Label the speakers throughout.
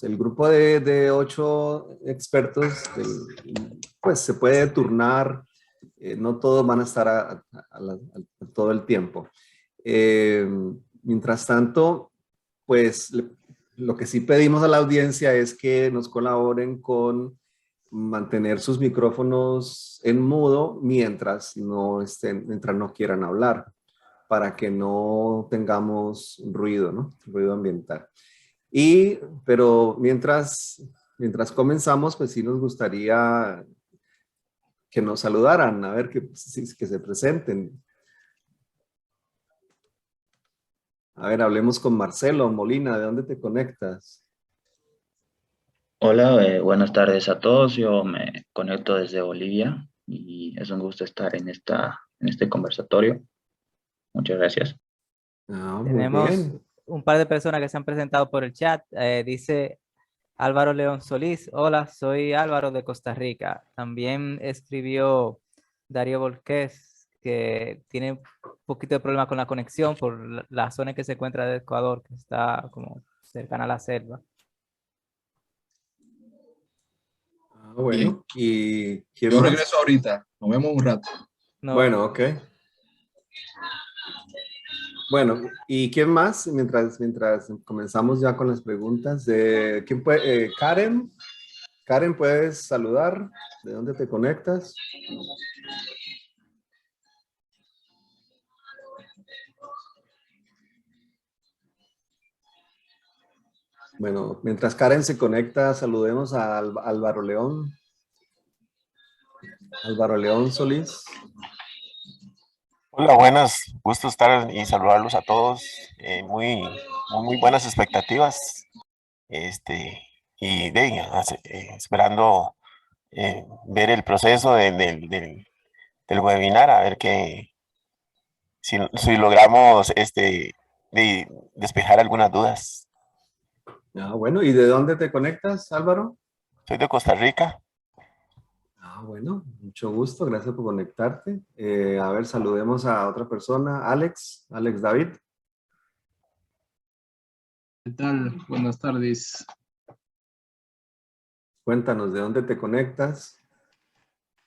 Speaker 1: El grupo de 8 expertos, pues se puede turnar, no todos van a estar a todo el tiempo. Mientras tanto, pues lo que sí pedimos a la audiencia es que nos colaboren con mantener sus micrófonos en mudo mientras no quieran hablar, para que no tengamos ruido, ¿no? Ruido ambiental. Pero mientras comenzamos, pues sí nos gustaría que nos saludaran, a ver que se presenten. A ver, hablemos con Marcelo Molina, ¿de dónde te conectas?
Speaker 2: Hola, buenas tardes a todos. Yo me conecto desde Bolivia y es un gusto estar en este conversatorio. Muchas gracias.
Speaker 1: Ah, muy
Speaker 3: Tenemos
Speaker 1: bien.
Speaker 3: un par de personas que se han presentado por el chat. Dice Álvaro León Solís. Hola, soy Álvaro de Costa Rica. También escribió Darío Volqués, que tiene un poquito de problema con la conexión por la zona en que se encuentra de Ecuador, que está como cercana a la selva.
Speaker 1: Ah, bueno. ¿Y quién
Speaker 4: Yo
Speaker 1: más?
Speaker 4: regreso ahorita. Nos vemos un rato.
Speaker 3: No,
Speaker 1: Bueno, ok. Bueno, ¿y quién más? Mientras comenzamos ya con las preguntas. ¿Quién puede? Karen. Karen, ¿puedes saludar? ¿De dónde te conectas? Bueno, mientras Karen se conecta, saludemos a Álvaro León. Álvaro León Solís.
Speaker 5: Hola, buenas, gusto estar y saludarlos a todos. Muy buenas expectativas. Esperando ver el proceso del webinar, a ver si logramos despejar algunas dudas.
Speaker 1: Ah, bueno, ¿y de dónde te conectas, Álvaro?
Speaker 5: Soy de Costa Rica.
Speaker 1: Ah, bueno, mucho gusto, gracias por conectarte. A ver, saludemos a otra persona, Alex David.
Speaker 6: ¿Qué tal? Buenas tardes.
Speaker 1: Cuéntanos, ¿de dónde te conectas?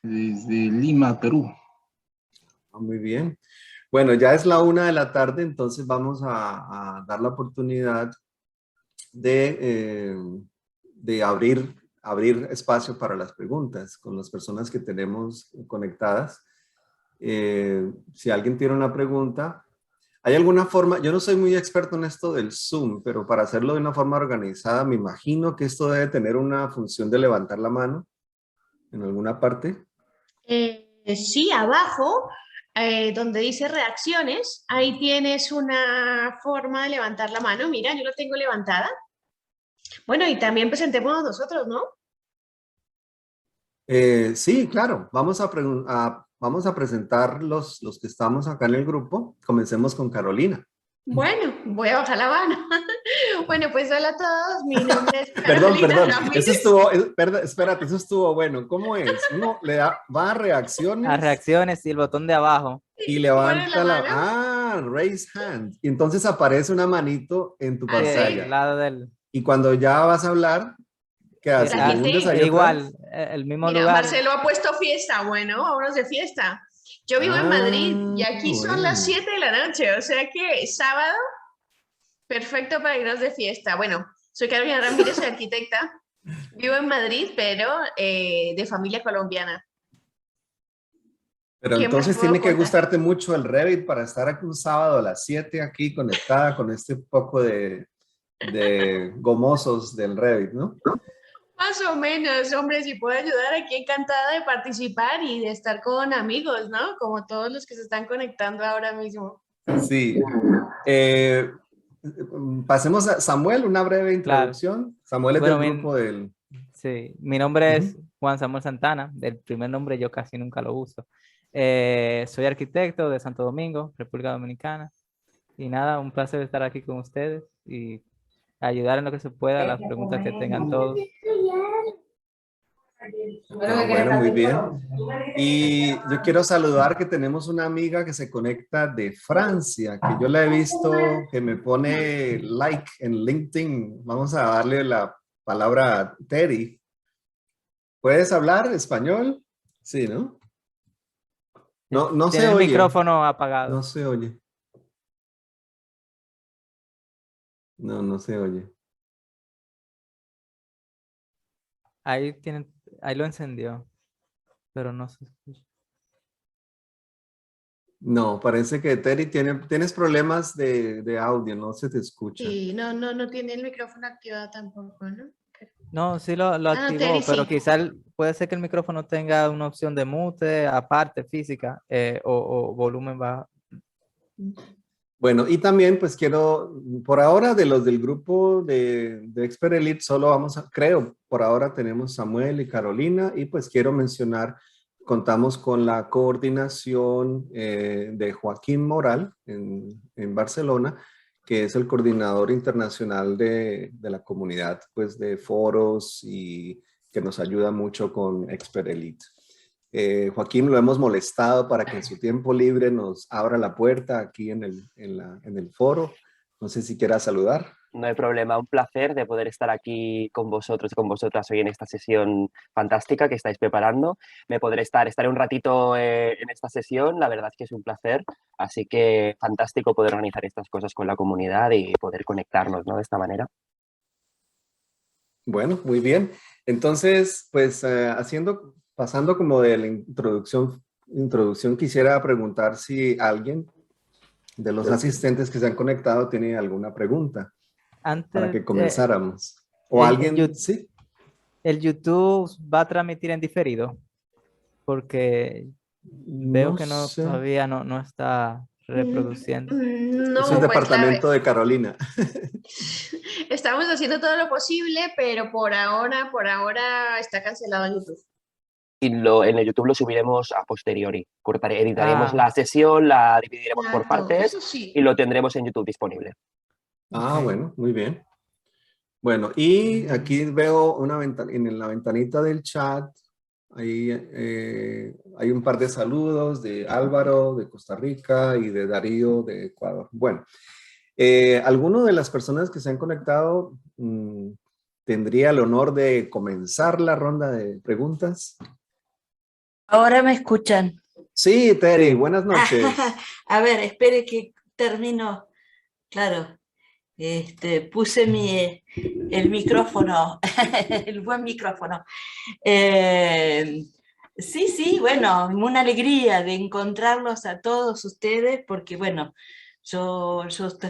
Speaker 6: Desde Lima, Perú.
Speaker 1: Ah, muy bien. Bueno, ya es la 1 de la tarde, entonces vamos a dar la oportunidad de abrir espacio para las preguntas con las personas que tenemos conectadas. Si alguien tiene una pregunta, ¿hay alguna forma? Yo no soy muy experto en esto del Zoom, pero para hacerlo de una forma organizada, me imagino que esto debe tener una función de levantar la mano en alguna parte.
Speaker 7: Sí, abajo, donde dice reacciones, ahí tienes una forma de levantar la mano. Mira, yo la tengo levantada. Bueno, y también presentemos nosotros, ¿no?
Speaker 1: Sí, claro. Vamos a presentar los que estamos acá en el grupo. Comencemos con Carolina.
Speaker 7: Bueno, voy a bajar la mano. Bueno, pues hola a todos. Mi nombre es Carolina
Speaker 1: Perdón.
Speaker 7: Ramírez.
Speaker 1: Espérate, eso estuvo bueno. ¿Cómo es? Uno va a reacciones.
Speaker 3: a reacciones y el botón de abajo.
Speaker 1: Y levanta
Speaker 7: Pone la mano.
Speaker 1: raise hand. Y entonces aparece una manito en tu
Speaker 7: Ah, sí.
Speaker 1: pantalla.
Speaker 3: Al lado del...
Speaker 1: Y cuando ya vas a hablar, ¿qué haces?
Speaker 7: La
Speaker 1: ¿Lo hundes
Speaker 7: gente.
Speaker 1: ahí
Speaker 3: igual,
Speaker 1: atrás?
Speaker 3: el mismo
Speaker 7: Mira,
Speaker 3: lugar.
Speaker 7: Marcelo ha puesto fiesta. Bueno, vámonos de fiesta. Yo vivo en Madrid y aquí son las 7 de la noche, o sea que sábado, perfecto para irnos de fiesta. Bueno, soy Carolina Ramírez, soy arquitecta. Vivo en Madrid, pero de familia colombiana.
Speaker 1: Pero
Speaker 7: ¿Qué más
Speaker 1: entonces
Speaker 7: puedo
Speaker 1: tiene que
Speaker 7: contar?
Speaker 1: gustarte mucho el Revit para estar aquí un sábado a las 7 aquí conectada con este poco de gomosos del Revit, ¿no?
Speaker 7: Más o menos, hombre, si puedo ayudar, aquí encantada de participar y de estar con amigos, ¿no? Como todos los que se están conectando ahora mismo.
Speaker 1: Sí. Pasemos a Samuel, una breve introducción. Claro. Samuel es
Speaker 3: Bueno,
Speaker 1: del grupo del...
Speaker 3: Sí, mi nombre es Juan Samuel Santana. El primer nombre yo casi nunca lo uso. Soy arquitecto de Santo Domingo, República Dominicana. Y nada, un placer estar aquí con ustedes y ayudar en lo que se pueda a las preguntas que tengan todos.
Speaker 1: Bueno, muy bien. Y yo quiero saludar que tenemos una amiga que se conecta de Francia, que yo la he visto que me pone like en LinkedIn. Vamos a darle la palabra Terry. ¿Puedes hablar español? Sí, ¿no? No se
Speaker 3: Tiene el
Speaker 1: oye.
Speaker 3: micrófono apagado.
Speaker 1: No se oye. No se oye.
Speaker 3: Ahí lo encendió, pero no se escucha.
Speaker 1: No, parece que Terry tienes problemas de audio, no se te escucha.
Speaker 7: Sí, no tiene el micrófono activado tampoco, ¿no?
Speaker 3: No, sí lo
Speaker 7: no,
Speaker 3: activó,
Speaker 7: Terry,
Speaker 3: pero
Speaker 7: sí.
Speaker 3: quizá puede ser que el micrófono tenga una opción de mute aparte, física, o volumen bajo.
Speaker 1: Bueno, y también pues quiero, por ahora de los del grupo de Expert Elite, solo creo, por ahora tenemos Samuel y Carolina, y pues quiero mencionar, contamos con la coordinación de Joaquín Moral en Barcelona, que es el coordinador internacional de la comunidad pues de foros y que nos ayuda mucho con Expert Elite. Joaquín lo hemos molestado para que en su tiempo libre nos abra la puerta aquí en el foro. No sé si quiera saludar.
Speaker 8: No hay problema, un placer de poder estar aquí con vosotros y con vosotras hoy en esta sesión fantástica que estáis preparando. Estaré un ratito en esta sesión, la verdad es que es un placer, así que fantástico poder organizar estas cosas con la comunidad y poder conectarnos, ¿no? De esta manera.
Speaker 1: Bueno, muy bien. Entonces, pues pasando como de la introducción, quisiera preguntar si alguien de los asistentes que se han conectado tiene alguna pregunta para que comenzáramos. O alguien, sí.
Speaker 3: ¿El YouTube va a transmitir en diferido? Porque veo
Speaker 1: No
Speaker 3: que
Speaker 1: sé.
Speaker 3: todavía no está reproduciendo.
Speaker 7: No,
Speaker 1: Es el
Speaker 7: pues
Speaker 1: departamento de Carolina.
Speaker 7: estamos haciendo todo lo posible, pero por ahora está cancelado en YouTube.
Speaker 8: Y en el YouTube lo subiremos a posteriori. Editaremos la sesión, la dividiremos por
Speaker 7: Claro,
Speaker 8: partes
Speaker 7: eso sí.
Speaker 8: y lo tendremos en YouTube disponible.
Speaker 1: Ah, bueno, muy bien. Bueno, y aquí veo en la ventanita del chat, ahí hay un par de saludos de Álvaro de Costa Rica y de Darío de Ecuador. Bueno, ¿alguno de las personas que se han conectado tendría el honor de comenzar la ronda de preguntas?
Speaker 9: Ahora me escuchan.
Speaker 1: Sí, Terry, buenas noches.
Speaker 9: A ver, espere que termino. Claro, puse el micrófono, el buen micrófono. Sí, bueno, una alegría de encontrarlos a todos ustedes, porque bueno, yo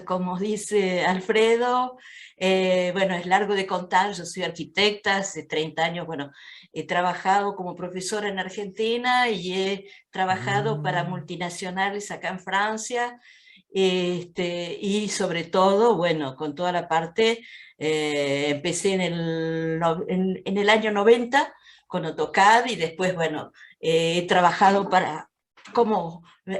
Speaker 9: como dice Alfredo, bueno, es largo de contar, yo soy arquitecta, hace 30 años, bueno, he trabajado como profesora en Argentina y he trabajado para multinacionales acá en Francia, y sobre todo, bueno, con toda la parte, empecé en el año 90 con AutoCAD y después, bueno, he trabajado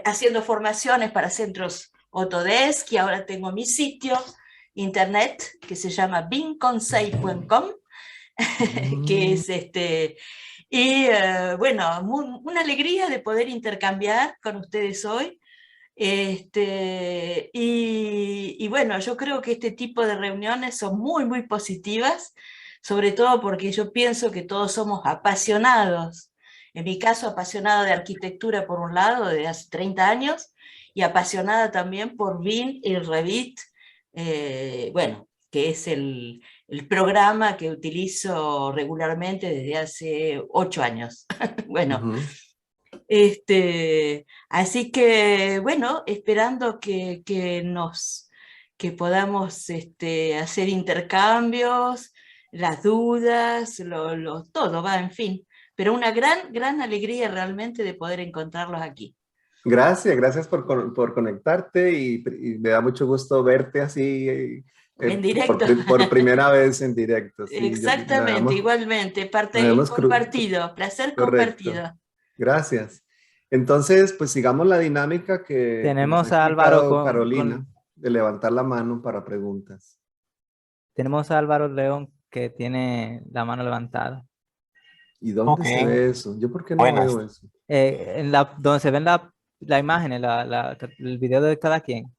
Speaker 9: haciendo formaciones para centros Autodesk y ahora tengo mi sitio internet que se llama binconsafe.com, que es y bueno, una alegría de poder intercambiar con ustedes hoy. Y bueno, yo creo que este tipo de reuniones son muy, muy positivas, sobre todo porque yo pienso que todos somos apasionados. En mi caso, apasionada de arquitectura por un lado, desde hace 30 años, y apasionada también por BIM y Revit, bueno, que es el programa que utilizo regularmente desde hace 8 años. Bueno, así que, bueno, esperando que podamos hacer intercambios, las dudas, todo va, en fin. Pero una gran alegría realmente de poder encontrarlos aquí.
Speaker 1: Gracias por conectarte y me da mucho gusto verte así
Speaker 9: en directo.
Speaker 1: Por primera vez en directo. Sí,
Speaker 9: exactamente, igualmente. Compartido, placer compartido.
Speaker 1: Gracias. Entonces, pues sigamos la dinámica que
Speaker 3: tenemos
Speaker 1: nos ha
Speaker 3: a Álvaro
Speaker 1: Carolina, de levantar la mano para preguntas.
Speaker 3: Tenemos a Álvaro León que tiene la mano levantada.
Speaker 1: ¿Y dónde se ve eso? ¿Yo por qué no veo eso?
Speaker 3: Donde se ven la imagen, el video de cada quien.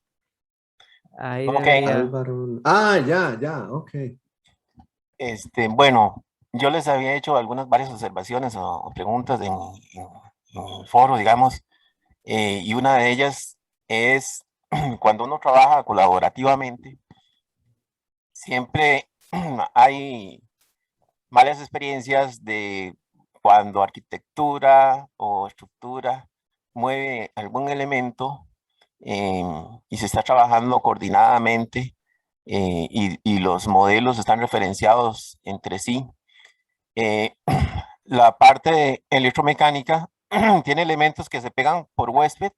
Speaker 3: Ahí debería...
Speaker 1: Álvaro. Ah, ya, ok.
Speaker 5: Bueno, yo les había hecho varias observaciones o preguntas en el foro, digamos, y una de ellas es cuando uno trabaja colaborativamente, siempre hay malas experiencias de cuando arquitectura o estructura mueve algún elemento y se está trabajando coordinadamente y los modelos están referenciados entre sí. La parte de electromecánica tiene elementos que se pegan por huésped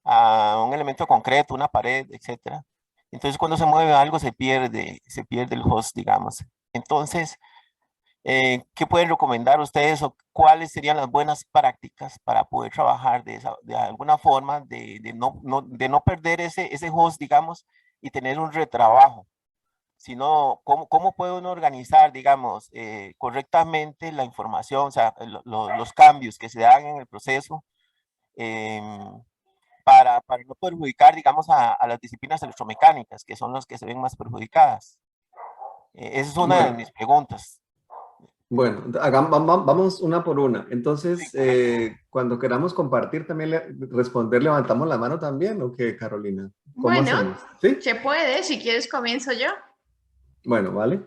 Speaker 5: a un elemento concreto, una pared, etcétera. Entonces, cuando se mueve algo, se pierde el host, digamos. Entonces, ¿qué pueden recomendar ustedes o cuáles serían las buenas prácticas para poder trabajar de alguna forma, de no perder ese host, digamos, y tener un retrabajo? Sino, ¿cómo puede uno organizar, digamos, correctamente la información, o sea, los cambios que se dan en el proceso para no perjudicar, digamos, a las disciplinas electromecánicas, que son las que se ven más perjudicadas? Esa es una de
Speaker 1: Bueno,
Speaker 5: mis preguntas.
Speaker 1: bueno, vamos una por una. Entonces,
Speaker 5: Sí, correcto.
Speaker 1: cuando queramos compartir, también responder, levantamos la mano también, ¿o qué, Carolina? ¿Cómo
Speaker 7: Bueno,
Speaker 1: hacemos? ¿Sí?
Speaker 7: se puede, si quieres comienzo yo.
Speaker 1: Bueno, vale.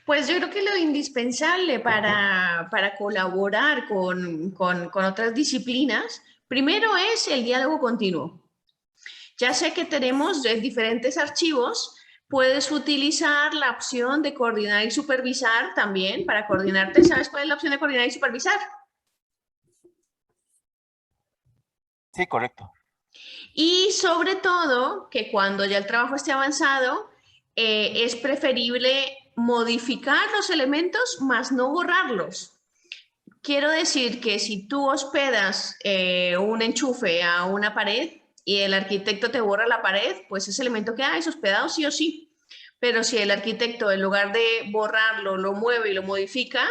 Speaker 7: Pues yo creo que lo indispensable para colaborar con otras disciplinas, primero es el diálogo continuo. Ya sé que tenemos diferentes archivos, puedes utilizar la opción de coordinar y supervisar también para coordinarte. ¿Sabes cuál es la opción de coordinar y supervisar?
Speaker 5: Sí, correcto.
Speaker 7: Y sobre todo, que cuando ya el trabajo esté avanzado, es preferible modificar los elementos más no borrarlos. Quiero decir que si tú hospedas un enchufe a una pared y el arquitecto te borra la pared, pues ese elemento queda deshospedado sí o sí. Pero si el arquitecto, en lugar de borrarlo, lo mueve y lo modifica,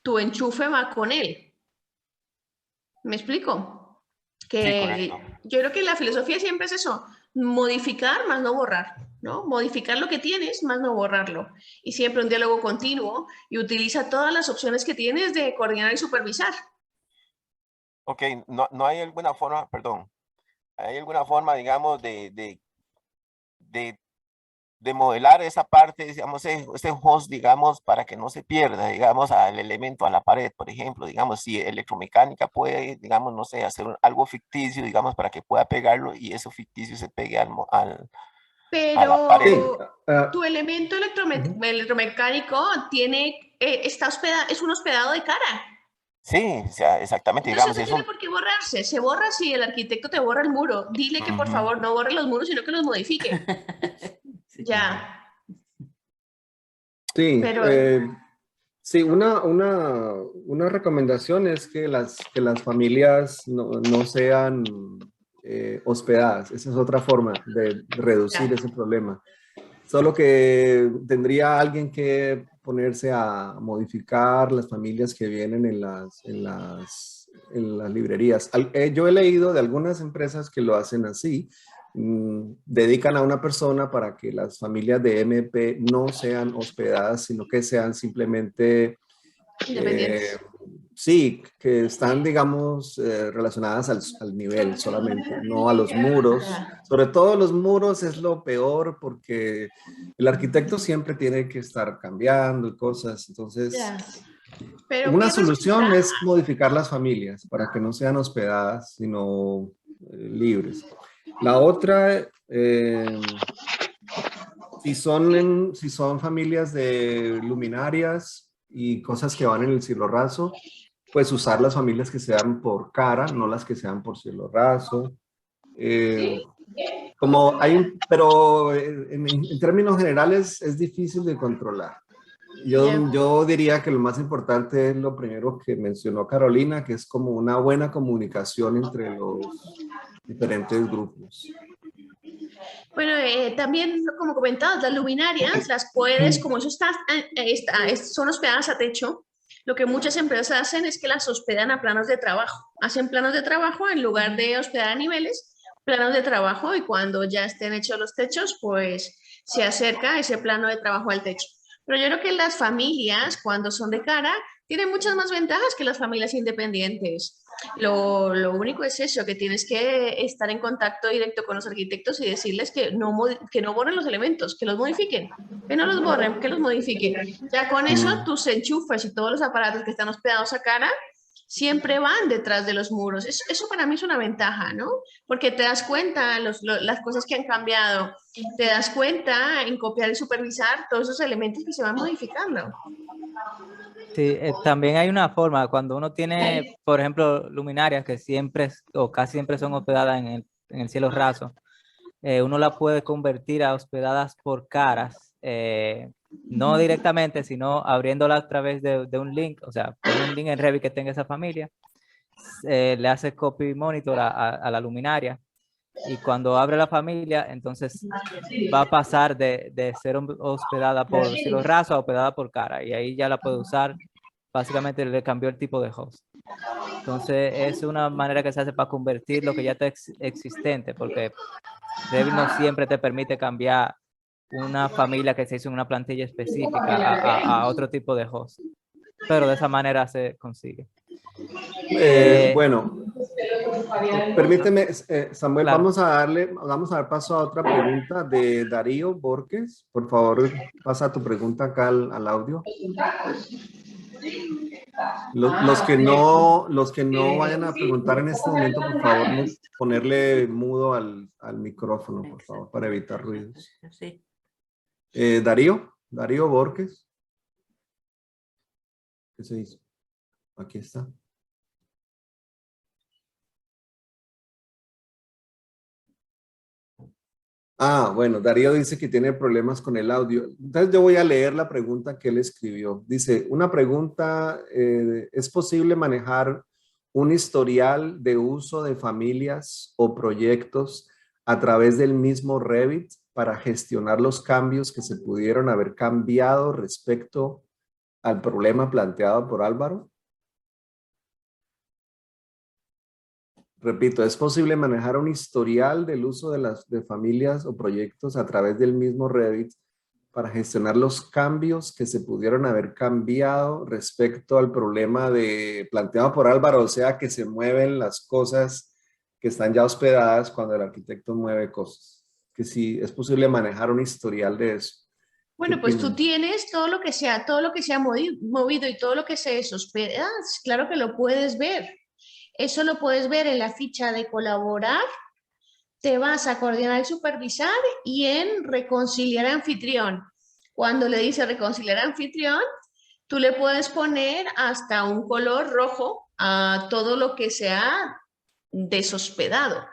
Speaker 7: tu enchufe va con él. ¿Me explico?
Speaker 5: Sí, correcto.
Speaker 7: Que yo creo que la filosofía siempre es eso, modificar más no borrar, ¿no? Modificar lo que tienes más no borrarlo. Y siempre un diálogo continuo y utiliza todas las opciones que tienes de coordinar y supervisar.
Speaker 5: Ok, no hay alguna forma, perdón, ¿hay alguna forma, digamos, de modelar esa parte, digamos, ese host, digamos, para que no se pierda, digamos, al elemento, a la pared, por ejemplo, digamos, si electromecánica puede, digamos, no sé, hacer algo ficticio, digamos, para que pueda pegarlo y eso ficticio se pegue a la pared?
Speaker 1: Sí.
Speaker 7: Pero tu elemento electromecánico tiene, es un hospedado de cara.
Speaker 5: Sí, o sea, exactamente,
Speaker 7: Entonces
Speaker 5: digamos,
Speaker 7: no
Speaker 5: es
Speaker 7: tiene
Speaker 5: un...
Speaker 7: por qué borrarse. Se borra si el arquitecto te borra el muro. Dile que por favor no borre los muros, sino que los modifique. Ya.
Speaker 1: Sí,
Speaker 7: Pero
Speaker 1: sí, una recomendación es que las familias no sean hospedadas. Esa es otra forma de reducir ese problema. Solo que tendría alguien que ponerse a modificar las familias que vienen en las librerías. Yo he leído de algunas empresas que lo hacen así. Dedican a una persona para que las familias de MP no sean hospedadas, sino que sean simplemente
Speaker 7: independientes.
Speaker 1: sí, que están, digamos, relacionadas al nivel solamente, no a los muros. Sobre todo los muros es lo peor porque el arquitecto siempre tiene que estar cambiando cosas. Entonces,
Speaker 7: Pero
Speaker 1: una
Speaker 7: piensas
Speaker 1: solución
Speaker 7: quizá,
Speaker 1: es modificar las familias para que no sean hospedadas, sino libres. La otra, si son familias de luminarias y cosas que van en el cielo raso, pues usar las familias que sean por cara, no las que sean por cielo raso. Pero en términos generales es difícil de controlar. Yo diría que lo más importante es lo primero que mencionó Carolina, que es como una buena comunicación entre los diferentes grupos.
Speaker 7: bueno, también como comentabas, las luminarias las puedes, como eso son hospedadas a techo, lo que muchas empresas hacen es que las hospedan a planos de trabajo. Hacen planos de trabajo en lugar de hospedar a niveles, planos de trabajo, y cuando ya estén hechos los techos, pues se acerca ese plano de trabajo al techo. Pero yo creo que las familias, cuando son de cara, tienen muchas más ventajas que las familias independientes. Lo único es eso, que tienes que estar en contacto directo con los arquitectos y decirles que no borren los elementos, que los modifiquen, que no los borren, que los modifiquen. Ya con eso tus enchufes y todos los aparatos que están hospedados a cara siempre van detrás de los muros. Eso para mí es una ventaja, ¿no? Porque te das cuenta las cosas que han cambiado, te das cuenta en copiar y supervisar todos esos elementos que se van modificando.
Speaker 3: Sí, también hay una forma, cuando uno tiene, por ejemplo, luminarias que siempre o casi siempre son hospedadas en el cielo raso, uno la puede convertir a hospedadas por caras, no directamente, sino abriéndola a través de un link, o sea, pone un link en Revit que tenga esa familia, le hace copy monitor a la luminaria, y cuando abre la familia, entonces va a pasar de ser hospedada por cielo raso a hospedada por cara, y ahí ya la puede usar. Básicamente le cambió el tipo de host. Entonces es una manera que se hace para convertir lo que ya está existente, porque Revit no siempre te permite cambiar una familia que se hizo en una plantilla específica a otro tipo de host, pero de esa manera se consigue.
Speaker 1: Bueno, permíteme, Samuel,
Speaker 3: Claro.
Speaker 1: vamos a dar paso a otra pregunta de Darío Borges. Por favor, pasa tu pregunta acá al audio. Los que no vayan a preguntar en este momento, por favor, ponerle mudo al micrófono, por favor, para evitar ruidos.
Speaker 9: Sí.
Speaker 1: Darío Borges. ¿Qué se hizo? Aquí está. Bueno, Darío dice que tiene problemas con el audio. Entonces yo voy a leer la pregunta que él escribió. Dice, una pregunta, ¿es posible manejar un historial de uso de familias o proyectos a través del mismo Revit para gestionar los cambios que se pudieron haber cambiado respecto al problema planteado por Álvaro? Repito, ¿es posible manejar un historial del uso de familias o proyectos a través del mismo Revit para gestionar los cambios que se pudieron haber cambiado respecto al problema planteado por Álvaro? O sea, que se mueven las cosas que están ya hospedadas cuando el arquitecto mueve cosas. Que sí, es posible manejar un historial de eso.
Speaker 7: Bueno, pues tú tienes todo lo que se ha movido y todo lo que se deshospeda, claro que lo puedes ver. Eso lo puedes ver en la ficha de colaborar, te vas a coordinar y supervisar y en reconciliar anfitrión. Cuando le dice reconciliar anfitrión, tú le puedes poner hasta un color rojo a todo lo que se ha deshospedado.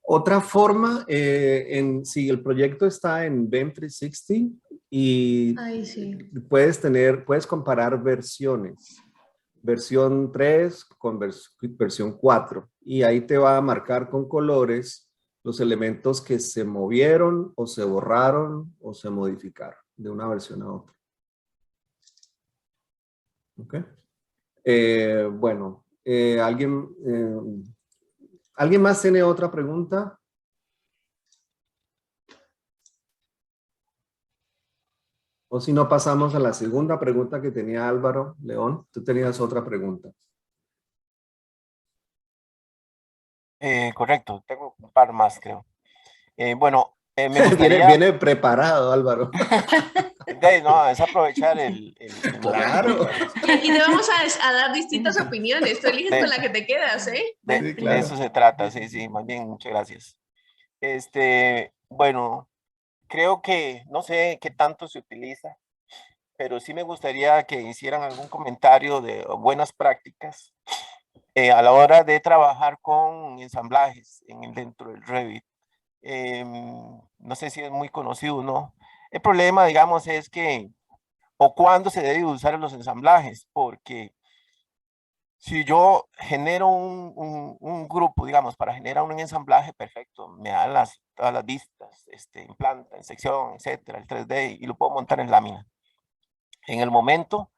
Speaker 1: Otra forma, si el proyecto está en BIM 360 y
Speaker 7: sí.
Speaker 1: puedes comparar versiones. Versión 3 con versión 4. Y ahí te va a marcar con colores los elementos que se movieron o se borraron o se modificaron de una versión a otra. ¿Ok? Bueno, ¿alguien más tiene otra pregunta? O si no, pasamos a la segunda pregunta que tenía Álvaro León. Tú tenías otra pregunta.
Speaker 5: Correcto, tengo un par más, creo. Bueno, me gustaría...
Speaker 1: viene preparado, Álvaro.
Speaker 5: No, es aprovechar el
Speaker 1: Claro.
Speaker 7: Y aquí te vamos a dar distintas opiniones. Tú eliges con la que te quedas, ¿eh?
Speaker 5: De
Speaker 1: claro.
Speaker 5: eso se trata, sí, más bien, muchas gracias. Bueno, creo que no sé qué tanto se utiliza, pero sí me gustaría que hicieran algún comentario de buenas prácticas a la hora de trabajar con ensamblajes dentro del Revit. No sé si es muy conocido o no. El problema, digamos, es que, o cuándo se debe usar los ensamblajes, porque si yo genero un grupo, digamos, para generar un ensamblaje, perfecto, me da todas las vistas, en planta, en sección, etcétera, el 3D, y lo puedo montar en lámina. En el momento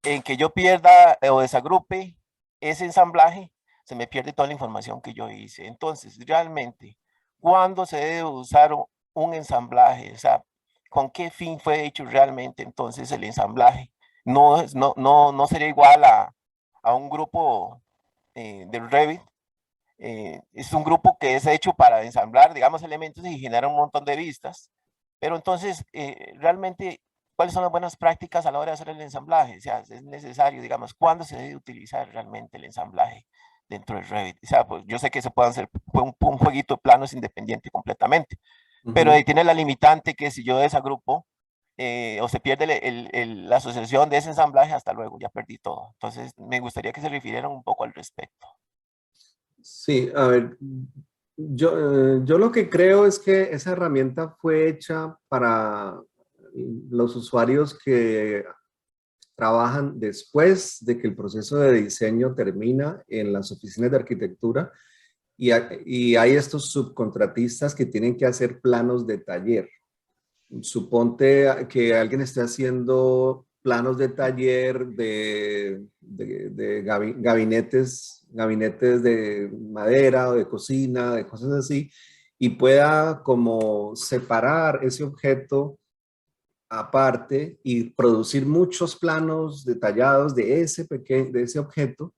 Speaker 5: en que yo pierda o desagrupe ese ensamblaje, se me pierde toda la información que yo hice. Entonces, realmente, ¿cuándo se debe usar un ensamblaje? O sea, con qué fin fue hecho realmente entonces el ensamblaje. No sería igual a un grupo del Revit. Es un grupo que es hecho para ensamblar, digamos, elementos y genera un montón de vistas. Pero entonces, realmente, ¿cuáles son las buenas prácticas a la hora de hacer el ensamblaje? O sea, es necesario, digamos, ¿cuándo se debe utilizar realmente el ensamblaje dentro del Revit? O sea, pues yo sé que se puede hacer un jueguito de planos independiente completamente, pero ahí tiene la limitante que si yo desagrupo o se pierde la asociación de ese ensamblaje, hasta luego, ya perdí todo. Entonces, me gustaría que se refirieran un poco al respecto.
Speaker 1: Sí, a ver, yo lo que creo es que esa herramienta fue hecha para los usuarios que trabajan después de que el proceso de diseño termina en las oficinas de arquitectura y hay estos subcontratistas que tienen que hacer planos de taller. Suponte que alguien esté haciendo planos de taller de gabinetes de madera o de cocina, de cosas así, y pueda como separar ese objeto aparte y producir muchos planos detallados de ese objeto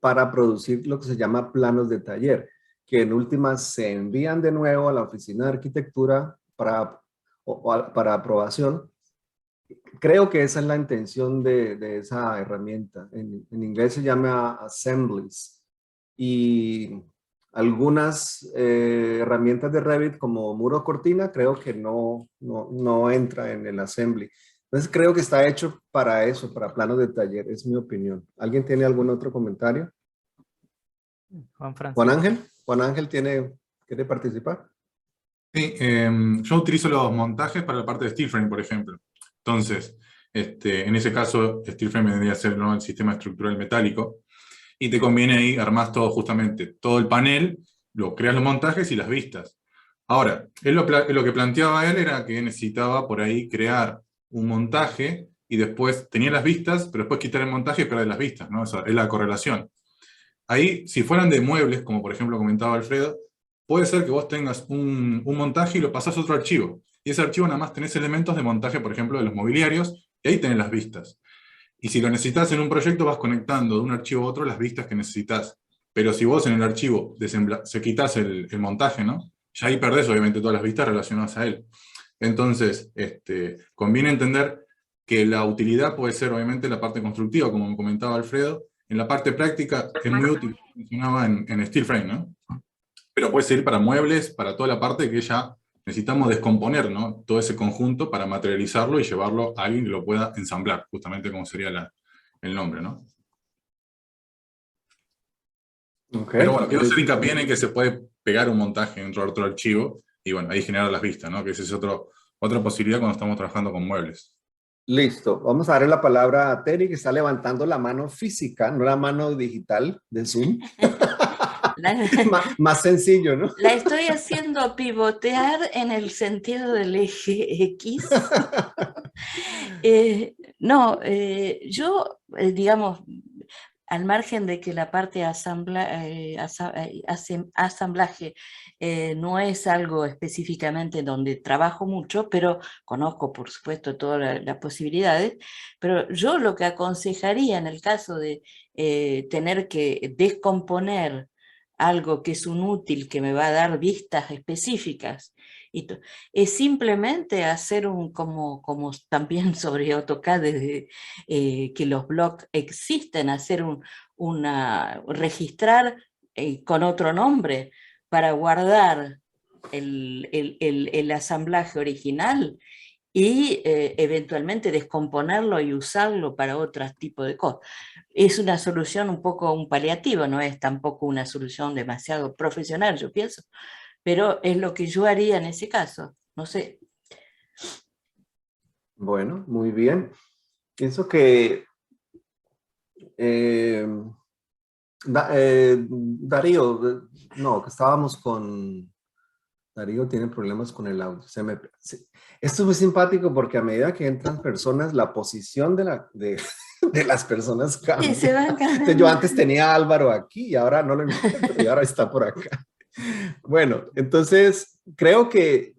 Speaker 1: para producir lo que se llama planos de taller, que en últimas se envían de nuevo a la oficina de arquitectura para aprobación. Creo que esa es la intención de esa herramienta. En inglés se llama assemblies. Y algunas herramientas de Revit como muro cortina creo que no entra en el assembly. Entonces creo que está hecho para eso, para planos de taller, es mi opinión. ¿Alguien tiene algún otro comentario?
Speaker 3: Juan Ángel.
Speaker 1: Juan Ángel quiere participar.
Speaker 10: Sí, yo utilizo los montajes para la parte de steel frame, por ejemplo. Entonces, en ese caso, steel frame vendría a ser, ¿no?, el sistema estructural metálico, y te conviene ahí, armás todo el panel, creas los montajes y las vistas. Ahora, lo que planteaba él era que necesitaba por ahí crear un montaje, y después tenía las vistas, pero después quitar el montaje y perder las vistas, ¿no? Esa es la correlación. Ahí, si fueran de muebles, como por ejemplo comentaba Alfredo, puede ser que vos tengas un montaje y lo pasás a otro archivo. Y ese archivo nada más tenés elementos de montaje, por ejemplo, de los mobiliarios, y ahí tenés las vistas. Y si lo necesitas en un proyecto, vas conectando de un archivo a otro las vistas que necesitas. Pero si vos en el archivo se quitas el montaje, ¿no?, ya ahí perdés obviamente todas las vistas relacionadas a él. Entonces, conviene entender que la utilidad puede ser obviamente la parte constructiva, como me comentaba Alfredo. En la parte práctica es muy útil, funcionaba en steel frame, ¿no? Pero puede servir para muebles, para toda la parte que ya necesitamos descomponer, ¿no?, todo ese conjunto para materializarlo y llevarlo a alguien que lo pueda ensamblar, justamente como sería el nombre, ¿no?
Speaker 1: Okay.
Speaker 10: Pero bueno, quiero hacer hincapié en que se puede pegar un montaje dentro de otro archivo y bueno, ahí generar las vistas, ¿no?, que esa es otra posibilidad cuando estamos trabajando con muebles.
Speaker 1: Listo, vamos a darle la palabra a Terry, que está levantando la mano física, no la mano digital de Zoom. Más sencillo, ¿no?
Speaker 9: La estoy haciendo pivotear en el sentido del eje X. Yo, digamos, al margen de que la parte de asamblaje no es algo específicamente donde trabajo mucho, pero conozco, por supuesto, todas las posibilidades, pero yo lo que aconsejaría en el caso de tener que descomponer algo que es un útil que me va a dar vistas específicas, es simplemente hacer como también sobre AutoCAD, desde que los blocks existen, hacer registrar con otro nombre para guardar el asamblaje original y eventualmente descomponerlo y usarlo para otro tipo de cosas. Es una solución un poco un paliativo, no es tampoco una solución demasiado profesional, yo pienso, pero es lo que yo haría en ese caso, no sé.
Speaker 1: Bueno, muy bien. Pienso que Darío, no, que estábamos con... Darío tiene problemas con el audio. Esto es muy simpático porque a medida que entran personas, la posición de las personas cambia.
Speaker 9: Sí, se van cambiando.
Speaker 1: Yo antes tenía a Álvaro aquí y ahora no lo encuentro y ahora está por acá. Bueno, entonces creo que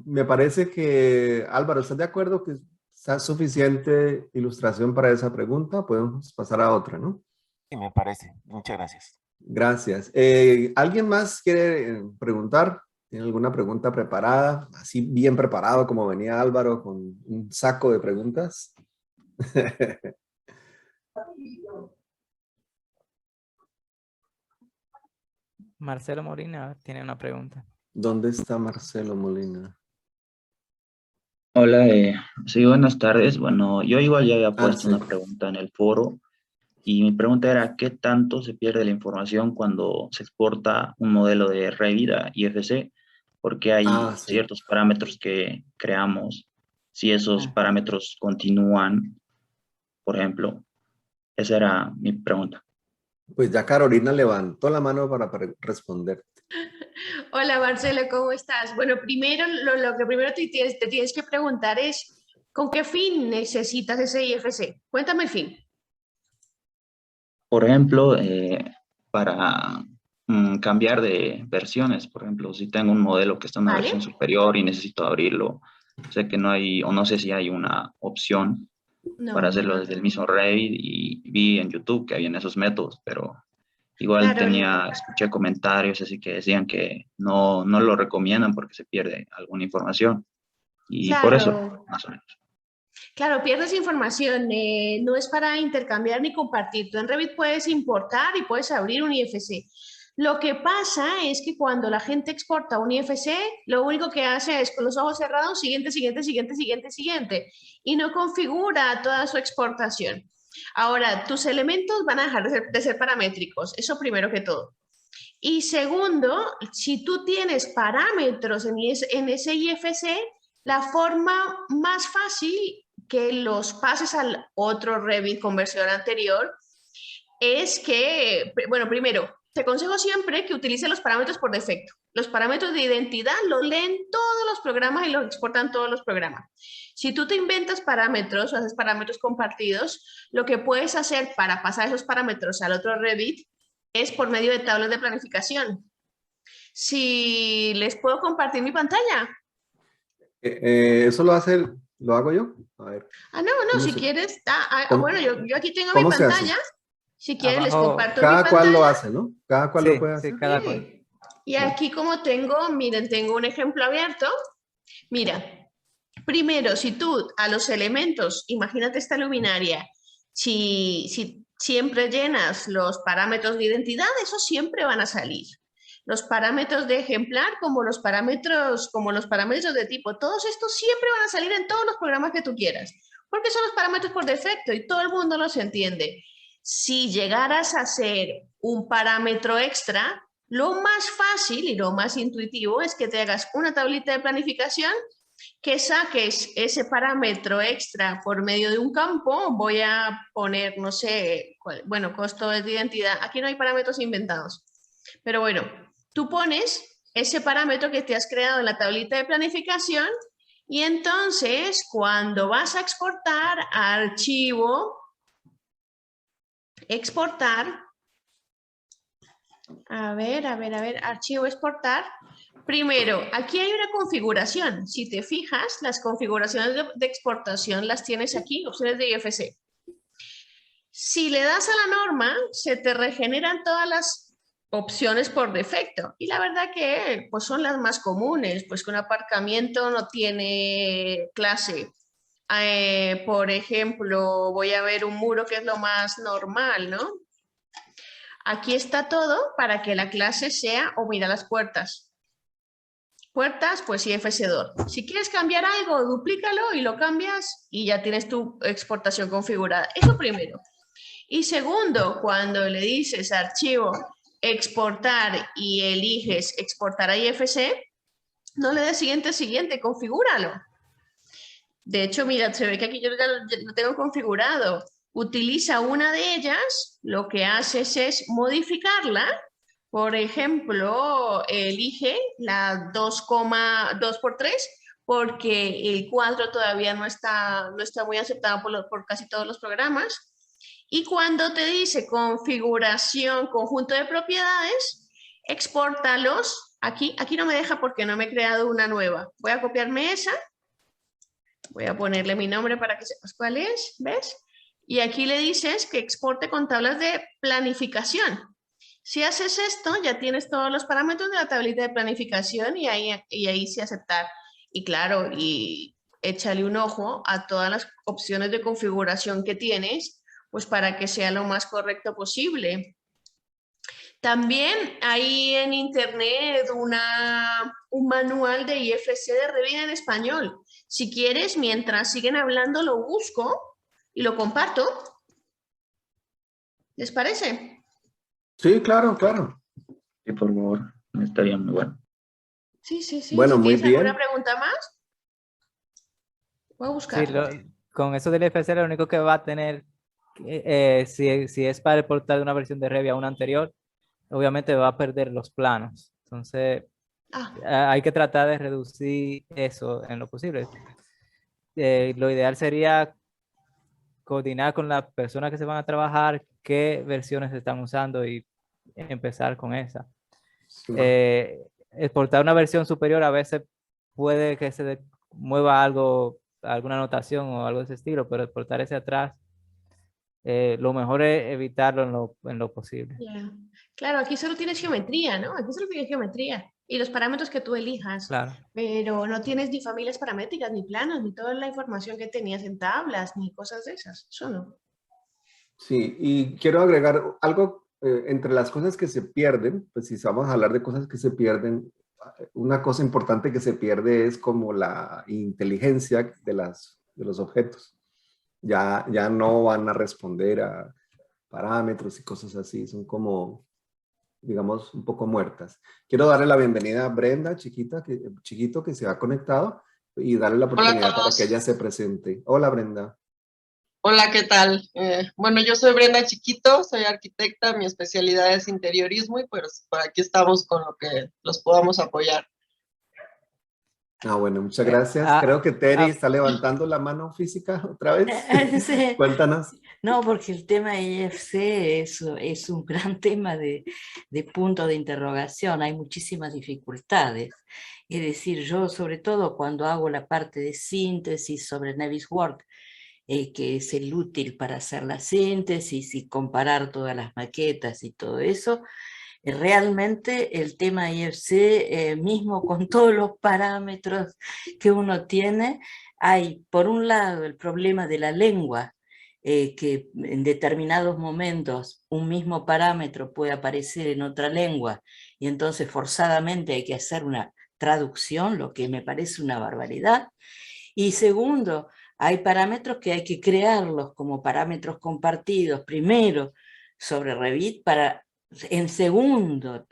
Speaker 1: me parece que, Álvaro, ¿estás de acuerdo que está suficiente ilustración para esa pregunta? Podemos pasar a otra, ¿no?
Speaker 5: Sí, me parece. Muchas gracias.
Speaker 1: Gracias. ¿Alguien más quiere preguntar? ¿Tiene alguna pregunta preparada? Así bien preparado como venía Álvaro con un saco de preguntas.
Speaker 3: Marcelo Molina tiene una pregunta.
Speaker 1: ¿Dónde está Marcelo Molina?
Speaker 2: Hola, sí, buenas tardes. Bueno, yo igual ya había puesto
Speaker 1: sí.
Speaker 2: una pregunta en el foro y mi pregunta era, ¿qué tanto se pierde la información cuando se exporta un modelo de Revit a IFC? Porque hay
Speaker 1: Sí.
Speaker 2: ciertos parámetros que creamos. Si esos parámetros continúan, por ejemplo, esa era mi pregunta.
Speaker 1: Pues ya Carolina levantó la mano para responder.
Speaker 7: Hola Marcelo, ¿cómo estás? Bueno, primero lo que primero te tienes que preguntar es, ¿con qué fin necesitas ese IFC? Cuéntame el fin.
Speaker 2: Por ejemplo, para cambiar de versiones, por ejemplo, si tengo un modelo que está en una
Speaker 7: ¿Vale?
Speaker 2: versión superior y necesito abrirlo, sé que no hay, o no sé si hay una opción para hacerlo desde el mismo Revit, y vi en YouTube que habían esos métodos, pero igual
Speaker 7: Claro.
Speaker 2: escuché comentarios así que decían que no lo recomiendan porque se pierde alguna información, y por eso,
Speaker 7: Claro.
Speaker 2: más o menos.
Speaker 7: Claro, pierdes información, no es para intercambiar ni compartir. Tú en Revit puedes importar y puedes abrir un IFC. Lo que pasa es que cuando la gente exporta un IFC, lo único que hace es con los ojos cerrados, siguiente, siguiente, siguiente, siguiente, siguiente, y no configura toda su exportación. Ahora, tus elementos van a dejar de ser paramétricos, eso primero que todo. Y segundo, si tú tienes parámetros en ese IFC, la forma más fácil que los pases al otro Revit con versión anterior es que, bueno, primero, te aconsejo siempre que utilices los parámetros por defecto. Los parámetros de identidad los leen todos los programas y los exportan todos los programas. Si tú te inventas parámetros o haces parámetros compartidos, lo que puedes hacer para pasar esos parámetros al otro Revit es por medio de tablas de planificación. Si les puedo compartir mi pantalla.
Speaker 1: ¿Eso lo hago yo? A ver.
Speaker 7: No, si quieres, bueno, yo aquí tengo mi
Speaker 1: ¿Cómo se hace?
Speaker 7: pantalla. Si quieres, les
Speaker 3: Abajo,
Speaker 7: comparto mi
Speaker 1: Cada
Speaker 7: pantalla.
Speaker 1: cual lo hace, ¿no? Cada cual
Speaker 3: sí,
Speaker 1: lo puede hacer.
Speaker 3: sí, cada cual.
Speaker 7: Y aquí como tengo, miren, tengo un ejemplo abierto. Mira, primero, si tú a los elementos, imagínate esta luminaria, si siempre llenas los parámetros de identidad, esos siempre van a salir. Los parámetros de ejemplar como los parámetros de tipo, todos estos siempre van a salir en todos los programas que tú quieras, porque son los parámetros por defecto y todo el mundo los entiende. Si llegaras a hacer un parámetro extra, lo más fácil y lo más intuitivo es que te hagas una tablita de planificación, que saques ese parámetro extra por medio de un campo. Voy a poner, no sé, bueno, costo de identidad. Aquí no hay parámetros inventados. Pero bueno, tú pones ese parámetro que te has creado en la tablita de planificación y entonces cuando vas a exportar archivo, exportar, archivo, exportar. Primero, aquí hay una configuración. Si te fijas, las configuraciones de exportación las tienes aquí, opciones de IFC. Si le das a la norma, se te regeneran todas las opciones por defecto. Y la verdad que pues, son las más comunes, pues que un aparcamiento no tiene clase. Por ejemplo, voy a ver un muro que es lo más normal, ¿no? Aquí está todo para que la clase sea, mira las puertas. Puertas, pues IFC-DOR. Si quieres cambiar algo, duplícalo y lo cambias y ya tienes tu exportación configurada. Eso primero. Y segundo, cuando le dices archivo, exportar y eliges exportar a IFC, no le des siguiente, configúralo. De hecho, mira, se ve que aquí yo ya lo tengo configurado. Utiliza una de ellas, lo que haces es modificarla. Por ejemplo, elige la 2,2x3 porque el 4 todavía no está muy aceptado por casi todos los programas. Y cuando te dice configuración, conjunto de propiedades, expórtalos Aquí no me deja porque no me he creado una nueva. Voy a copiarme esa. Voy a ponerle mi nombre para que sepas cuál es, ¿ves? Y aquí le dices que exporte con tablas de planificación. Si haces esto, ya tienes todos los parámetros de la tablita de planificación y ahí sí aceptar. Y claro, y échale un ojo a todas las opciones de configuración que tienes, pues para que sea lo más correcto posible. También hay en internet un manual de IFC de Revit en español. Si quieres, mientras siguen hablando, lo busco y lo comparto. ¿Les parece?
Speaker 1: Sí, claro, claro.
Speaker 2: Sí, por favor, estaría muy bueno.
Speaker 7: Sí, sí, sí.
Speaker 1: Bueno,
Speaker 7: si
Speaker 1: muy
Speaker 7: tienes alguna
Speaker 1: bien.
Speaker 7: pregunta más, voy a
Speaker 3: Sí,
Speaker 7: buscar.
Speaker 3: con eso del FC lo único que va a tener, si es para exportar de una versión de Revit a una anterior, obviamente va a perder los planos. Entonces, hay que tratar de reducir eso en lo posible. Lo ideal sería coordinar con las personas que se van a trabajar qué versiones se están usando y empezar con esa.
Speaker 1: Sí.
Speaker 3: Exportar una versión superior a veces puede que se mueva algo, alguna anotación o algo de ese estilo, pero exportar ese atrás, lo mejor es evitarlo en lo posible.
Speaker 7: Yeah. Claro, aquí solo tienes geometría, ¿no? Aquí solo tienes geometría y los parámetros que tú elijas.
Speaker 3: Claro.
Speaker 7: Pero no tienes ni familias paramétricas, ni planos, ni toda la información que tenías en tablas, ni cosas de esas. Eso no.
Speaker 1: Sí, y quiero agregar algo entre las cosas que se pierden, pues si vamos a hablar de cosas que se pierden, una cosa importante que se pierde es como la inteligencia de los objetos. Ya no van a responder a parámetros y cosas así, son como, digamos, un poco muertas. Quiero darle la bienvenida a Brenda, chiquito que se ha conectado, y darle la oportunidad para que ella se presente. Hola, Brenda.
Speaker 11: Hola, ¿qué tal? Bueno, yo soy Brenda Chiquito, soy arquitecta, mi especialidad es interiorismo y pues por aquí estamos con lo que los podamos apoyar.
Speaker 1: Bueno, muchas gracias. Creo que Terry está levantando la mano física otra vez.
Speaker 9: Sí.
Speaker 1: Cuéntanos.
Speaker 9: No, porque el tema IFC es un gran tema de punto de interrogación, hay muchísimas dificultades. Es decir, yo sobre todo cuando hago la parte de síntesis sobre Navisworks, que es el útil para hacer la síntesis y comparar todas las maquetas y todo eso, realmente el tema IFC, mismo con todos los parámetros que uno tiene, hay por un lado el problema de la lengua, que en determinados momentos un mismo parámetro puede aparecer en otra lengua y entonces forzadamente hay que hacer una traducción, lo que me parece una barbaridad. Y segundo, hay parámetros que hay que crearlos como parámetros compartidos primero sobre Revit para en segundo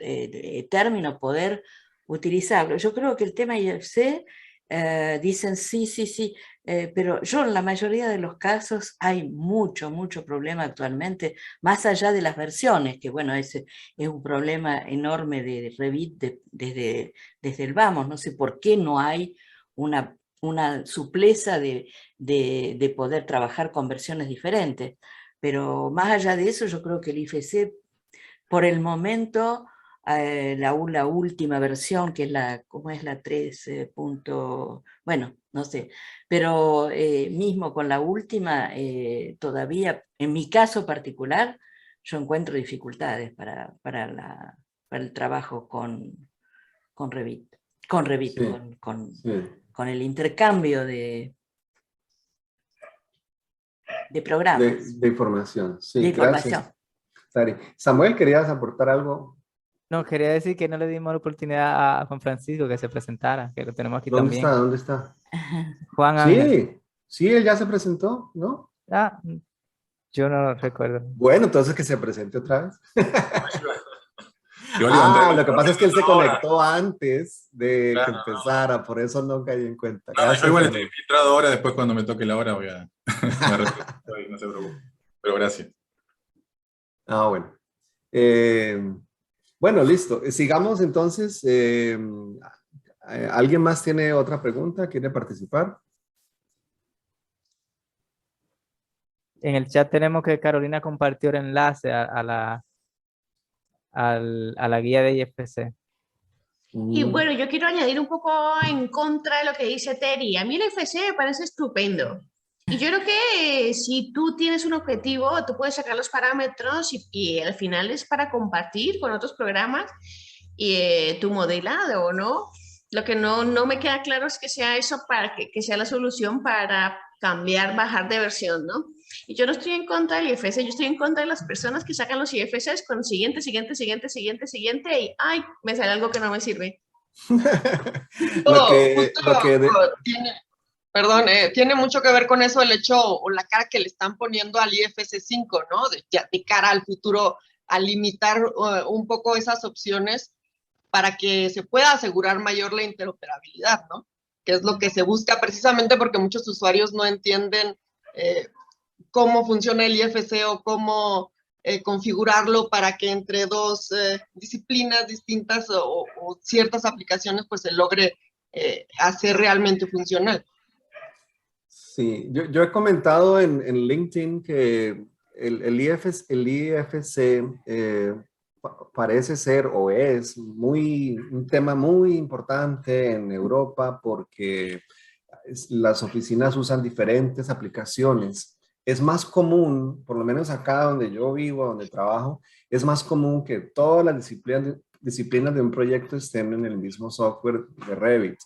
Speaker 9: término poder utilizarlo. Yo creo que el tema IFC dicen sí, pero yo en la mayoría de los casos hay mucho problema actualmente, más allá de las versiones, que bueno, ese es un problema enorme de Revit desde el vamos, no sé por qué no hay una supleza de poder trabajar con versiones diferentes, pero más allá de eso yo creo que el IFC por el momento, la última versión, que es ¿cómo es la 13? Bueno, no sé, pero mismo con la última, todavía, en mi caso particular, yo encuentro dificultades para el trabajo con Revit,
Speaker 1: Sí,
Speaker 9: con el intercambio de programas.
Speaker 1: de información. Sí,
Speaker 9: De
Speaker 1: gracias.
Speaker 9: información.
Speaker 1: Sari. Samuel, ¿querías aportar algo?
Speaker 3: No, quería decir que no le dimos la oportunidad a Juan Francisco que se presentara, que lo tenemos aquí
Speaker 1: ¿Dónde
Speaker 3: también.
Speaker 1: está? ¿Dónde está?
Speaker 3: Juan Ángel.
Speaker 1: Sí, él ya se presentó, ¿no?
Speaker 3: Yo no lo recuerdo.
Speaker 1: Bueno, entonces que se presente otra vez.
Speaker 10: Yo levanté
Speaker 1: Lo que pasa es que él se
Speaker 10: ahora.
Speaker 1: conectó antes de
Speaker 10: Claro,
Speaker 1: que empezara, por eso no caí en cuenta.
Speaker 10: No,
Speaker 1: Gracias,
Speaker 10: yo igual
Speaker 1: Samuel.
Speaker 10: estoy infiltrado ahora, después cuando me toque la hora voy a... no se preocupe. Pero gracias.
Speaker 1: Bueno. Bueno, listo. Sigamos entonces. ¿Alguien más tiene otra pregunta? ¿Quiere participar?
Speaker 3: En el chat tenemos que Carolina compartió el enlace a la guía de IFC.
Speaker 7: Y bueno, yo quiero añadir un poco en contra de lo que dice Terry. A mí el IFC me parece estupendo. Y yo creo que si tú tienes un objetivo, tú puedes sacar los parámetros y al final es para compartir con otros programas y tu modelado, ¿no? Lo que no me queda claro es que sea eso para que sea la solución para cambiar, bajar de versión, ¿no? Y yo no estoy en contra del IFC, yo estoy en contra de las personas que sacan los IFCs con siguiente, y ¡ay! Me sale algo que no me sirve.
Speaker 11: Tiene mucho que ver con eso el hecho o la cara que le están poniendo al IFC 5, ¿no? De cara al futuro, a limitar un poco esas opciones para que se pueda asegurar mayor la interoperabilidad, ¿no? Que es lo que se busca precisamente porque muchos usuarios no entienden cómo funciona el IFC o cómo configurarlo para que entre dos disciplinas distintas o ciertas aplicaciones pues se logre hacer realmente funcional.
Speaker 1: Sí, yo he comentado en LinkedIn que el IFC parece ser o es un tema muy importante en Europa porque las oficinas usan diferentes aplicaciones. Es más común, por lo menos acá donde yo vivo, donde trabajo, es más común que todas las disciplinas de un proyecto estén en el mismo software de Revit.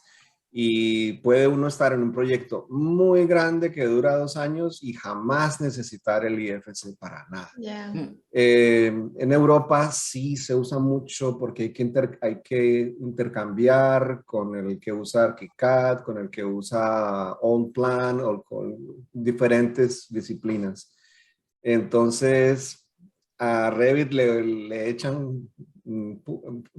Speaker 1: Y puede uno estar en un proyecto muy grande que dura 2 años y jamás necesitar el IFC para nada.
Speaker 7: Yeah.
Speaker 1: En Europa sí se usa mucho porque hay que intercambiar con el que usa ArchiCAD, con el que usa OnPlan o con diferentes disciplinas. Entonces, a Revit le echan,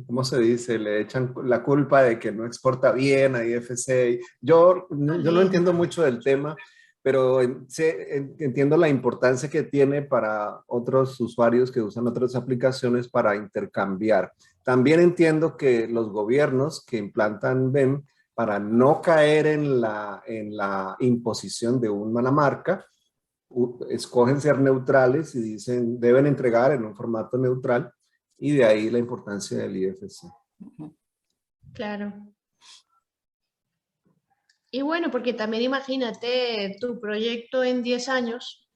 Speaker 1: ¿cómo se dice? Le echan la culpa de que no exporta bien a IFC. Yo no entiendo mucho del tema, pero entiendo la importancia que tiene para otros usuarios que usan otras aplicaciones para intercambiar. También entiendo que los gobiernos que implantan BEM, para no caer en la imposición de una marca, escogen ser neutrales y dicen deben entregar en un formato neutral, y de ahí la importancia del IFC.
Speaker 7: Claro. Y bueno, porque también imagínate tu proyecto en 10 años.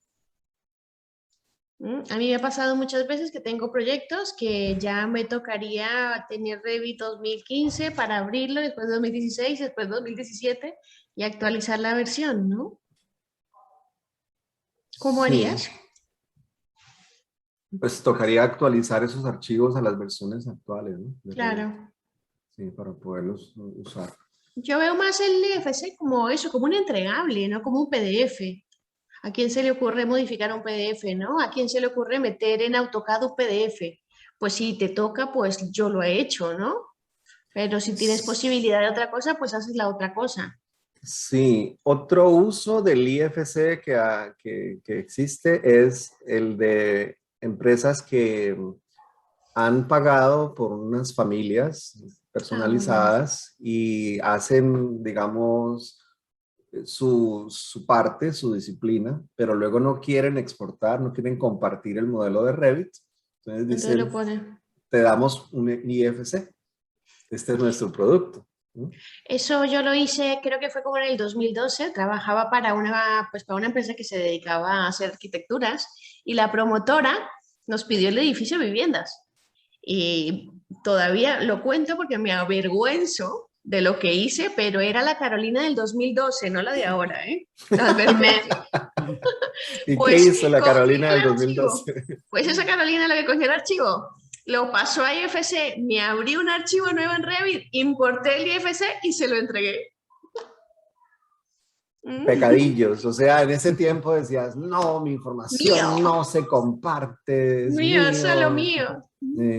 Speaker 7: A mí me ha pasado muchas veces que tengo proyectos que ya me tocaría tener Revit 2015 para abrirlo, después 2016, después 2017 y actualizar la versión, ¿no? ¿Cómo harías?
Speaker 1: Pues tocaría actualizar esos archivos a las versiones actuales, ¿no?
Speaker 7: Claro.
Speaker 1: Sí, para poderlos usar.
Speaker 7: Yo veo más el IFC como eso, como un entregable, no como un PDF. ¿A quién se le ocurre modificar un PDF, no? ¿A quién se le ocurre meter en AutoCAD un PDF? Pues si te toca, pues yo lo he hecho, ¿no? Pero si tienes posibilidad de otra cosa, pues haces la otra cosa.
Speaker 1: Sí, otro uso del IFC que existe es el de empresas que han pagado por unas familias personalizadas y hacen, digamos, su parte, su disciplina, pero luego no quieren exportar, no quieren compartir el modelo de Revit. Entonces dicen,
Speaker 7: lo ponen.
Speaker 1: Te damos un IFC. Este es nuestro producto.
Speaker 7: Eso yo lo hice, creo que fue como en el 2012, trabajaba para una empresa que se dedicaba a hacer arquitecturas y la promotora nos pidió el edificio de viviendas. Y todavía lo cuento porque me avergüenzo de lo que hice, pero era la Carolina del 2012, no la de ahora, ¿eh?
Speaker 1: ¿Y pues, qué hizo la Carolina del 2012?
Speaker 7: Pues esa Carolina lo que cogió el archivo, lo pasó a IFC, me abrí un archivo nuevo en Revit, importé el IFC y se lo entregué.
Speaker 1: Pecadillos, o sea, en ese tiempo decías, no, mi información no se comparte.
Speaker 7: Mío, solo mío.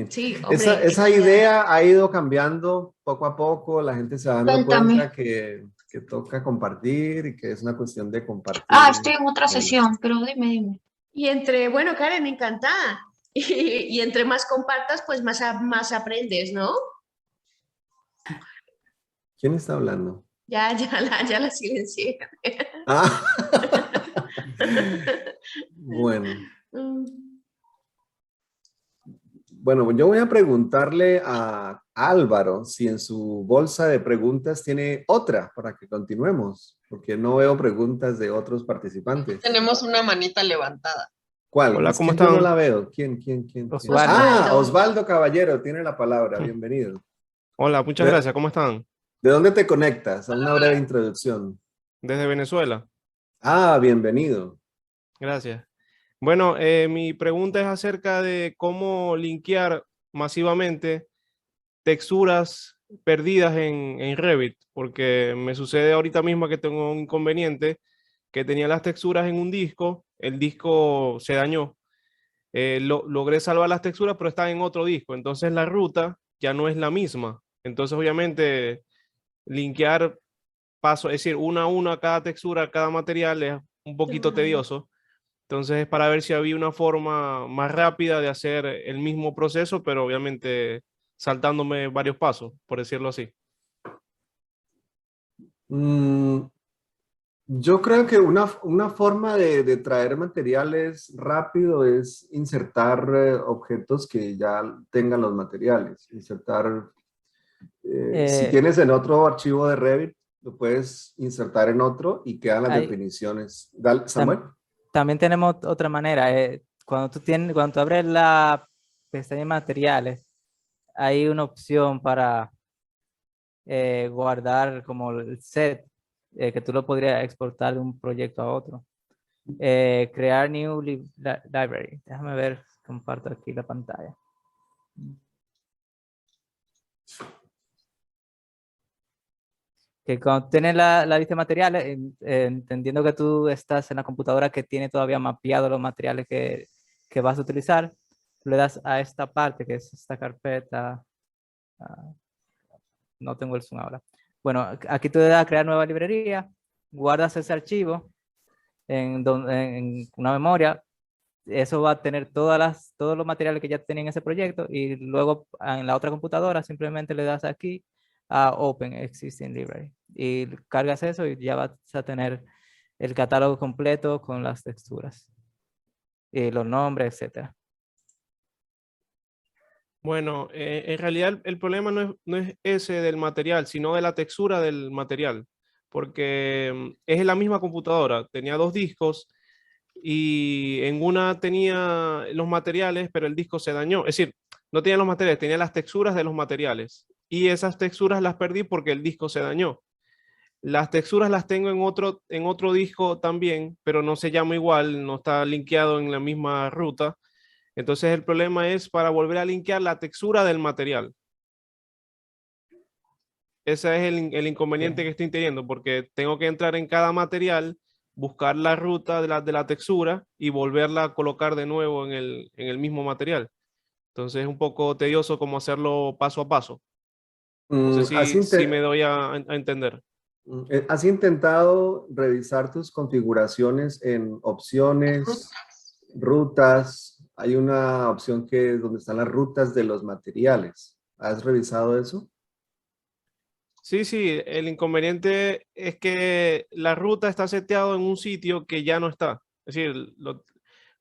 Speaker 7: Sí,
Speaker 1: hombre, esa idea ha ido cambiando poco a poco, la gente se va dando cuenta que toca compartir y que es una cuestión de compartir.
Speaker 12: Estoy en otra sesión, pero dime.
Speaker 7: Y bueno, Karen, encantada. Y entre más compartas, pues más aprendes, ¿no?
Speaker 1: ¿Quién está hablando?
Speaker 7: Ya la silencié.
Speaker 1: Bueno. Bueno, yo voy a preguntarle a Álvaro si en su bolsa de preguntas tiene otra para que continuemos, porque no veo preguntas de otros participantes.
Speaker 11: Tenemos una manita levantada.
Speaker 1: ¿Cuál?
Speaker 13: Hola,
Speaker 1: Es
Speaker 13: ¿cómo
Speaker 1: que yo no
Speaker 13: están?
Speaker 1: la veo. ¿Quién?
Speaker 3: Osvaldo.
Speaker 1: Ah, Osvaldo Caballero, tiene la palabra. Bienvenido.
Speaker 13: Hola, muchas
Speaker 1: ¿De,
Speaker 13: gracias. ¿Cómo están?
Speaker 1: de dónde te conectas? A una breve introducción.
Speaker 13: Desde Venezuela.
Speaker 1: Ah, bienvenido.
Speaker 13: Gracias. Bueno, mi pregunta es acerca de cómo linkear masivamente texturas perdidas en Revit, porque me sucede ahorita mismo que tengo un inconveniente, que tenía las texturas en un disco, el disco se dañó. Logré salvar las texturas, pero están en otro disco, entonces la ruta ya no es la misma. Entonces, obviamente, linkear paso, es decir, una a una cada textura, cada material es un poquito tedioso. Entonces es para ver si había una forma más rápida de hacer el mismo proceso, pero obviamente saltándome varios pasos, por decirlo así.
Speaker 1: Yo creo que una forma de traer materiales rápido es insertar objetos que ya tengan los materiales. Insertar, si tienes en otro archivo de Revit, lo puedes insertar en otro y quedan las definiciones. Samuel.
Speaker 3: También tenemos otra manera. Cuando tú abres la pestaña de materiales, hay una opción para guardar como el set, que tú lo podrías exportar de un proyecto a otro. Crear new library. Déjame ver, comparto aquí la pantalla. Que cuando tienes la lista de materiales, entendiendo que tú estás en la computadora que tiene todavía mapeado los materiales que vas a utilizar, le das a esta parte que es esta carpeta. No tengo el zoom ahora. Bueno, aquí tú le das a crear nueva librería, guardas ese archivo en una memoria. Eso va a tener todos los materiales que ya tenía en ese proyecto, y luego en la otra computadora simplemente le das aquí a Open Existing Library y cargas eso y ya vas a tener el catálogo completo con las texturas y los nombres, etcétera.
Speaker 13: Bueno, en realidad el problema no es ese del material, sino de la textura del material, porque es la misma computadora, tenía dos discos y en una tenía los materiales, pero el disco se dañó. Es decir, no tenía los materiales, tenía las texturas de los materiales. Y esas texturas las perdí porque el disco se dañó. Las texturas las tengo en otro disco también, pero no se llama igual, no está linkeado en la misma ruta. Entonces el problema es para volver a linkear la textura del material. Ese es el inconveniente que estoy teniendo, porque tengo que entrar en cada material, buscar la ruta de la textura y volverla a colocar de nuevo en el mismo material. Entonces es un poco tedioso como hacerlo paso a paso. No sé si me doy a entender.
Speaker 1: ¿Has intentado revisar tus configuraciones en opciones, rutas? Hay una opción que es donde están las rutas de los materiales. ¿Has revisado eso?
Speaker 13: Sí, el inconveniente es que la ruta está seteado en un sitio que ya no está. Es decir,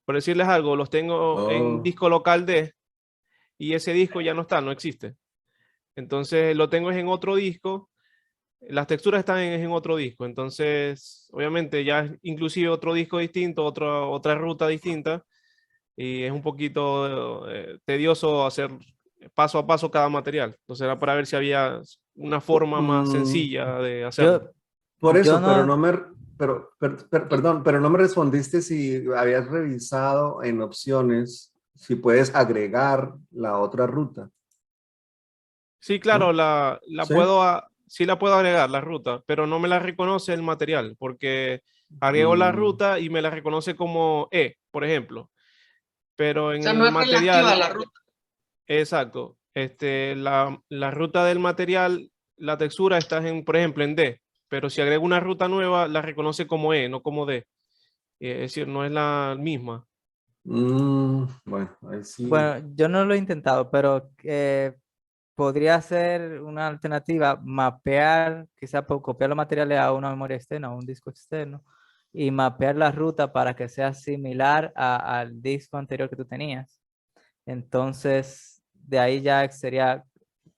Speaker 13: por decirles algo, los tengo en disco local D y ese disco ya no está, no existe. Entonces lo tengo en otro disco, las texturas están en otro disco. Entonces, obviamente ya es inclusive otro disco distinto, otra ruta distinta, y es un poquito tedioso hacer paso a paso cada material. Entonces era para ver si había una forma más sencilla de hacerlo.
Speaker 1: Por eso, pero no me respondiste si habías revisado en opciones si puedes agregar la otra ruta.
Speaker 13: Sí, claro,
Speaker 1: ¿no?
Speaker 13: sí la puedo agregar, la ruta, pero no me la reconoce el material, porque agrego la ruta y me la reconoce como E, por ejemplo. Pero en el material...
Speaker 11: la ruta.
Speaker 13: Exacto. La ruta del material, la textura está por ejemplo, en D, pero si agrego una ruta nueva, la reconoce como E, no como D. Es decir, no es la misma.
Speaker 1: Bueno, ahí sí.
Speaker 3: Bueno, yo no lo he intentado, pero podría ser una alternativa mapear, quizá por copiar los materiales a una memoria externa, a un disco externo, y mapear la ruta para que sea similar al disco anterior que tú tenías. Entonces, de ahí ya sería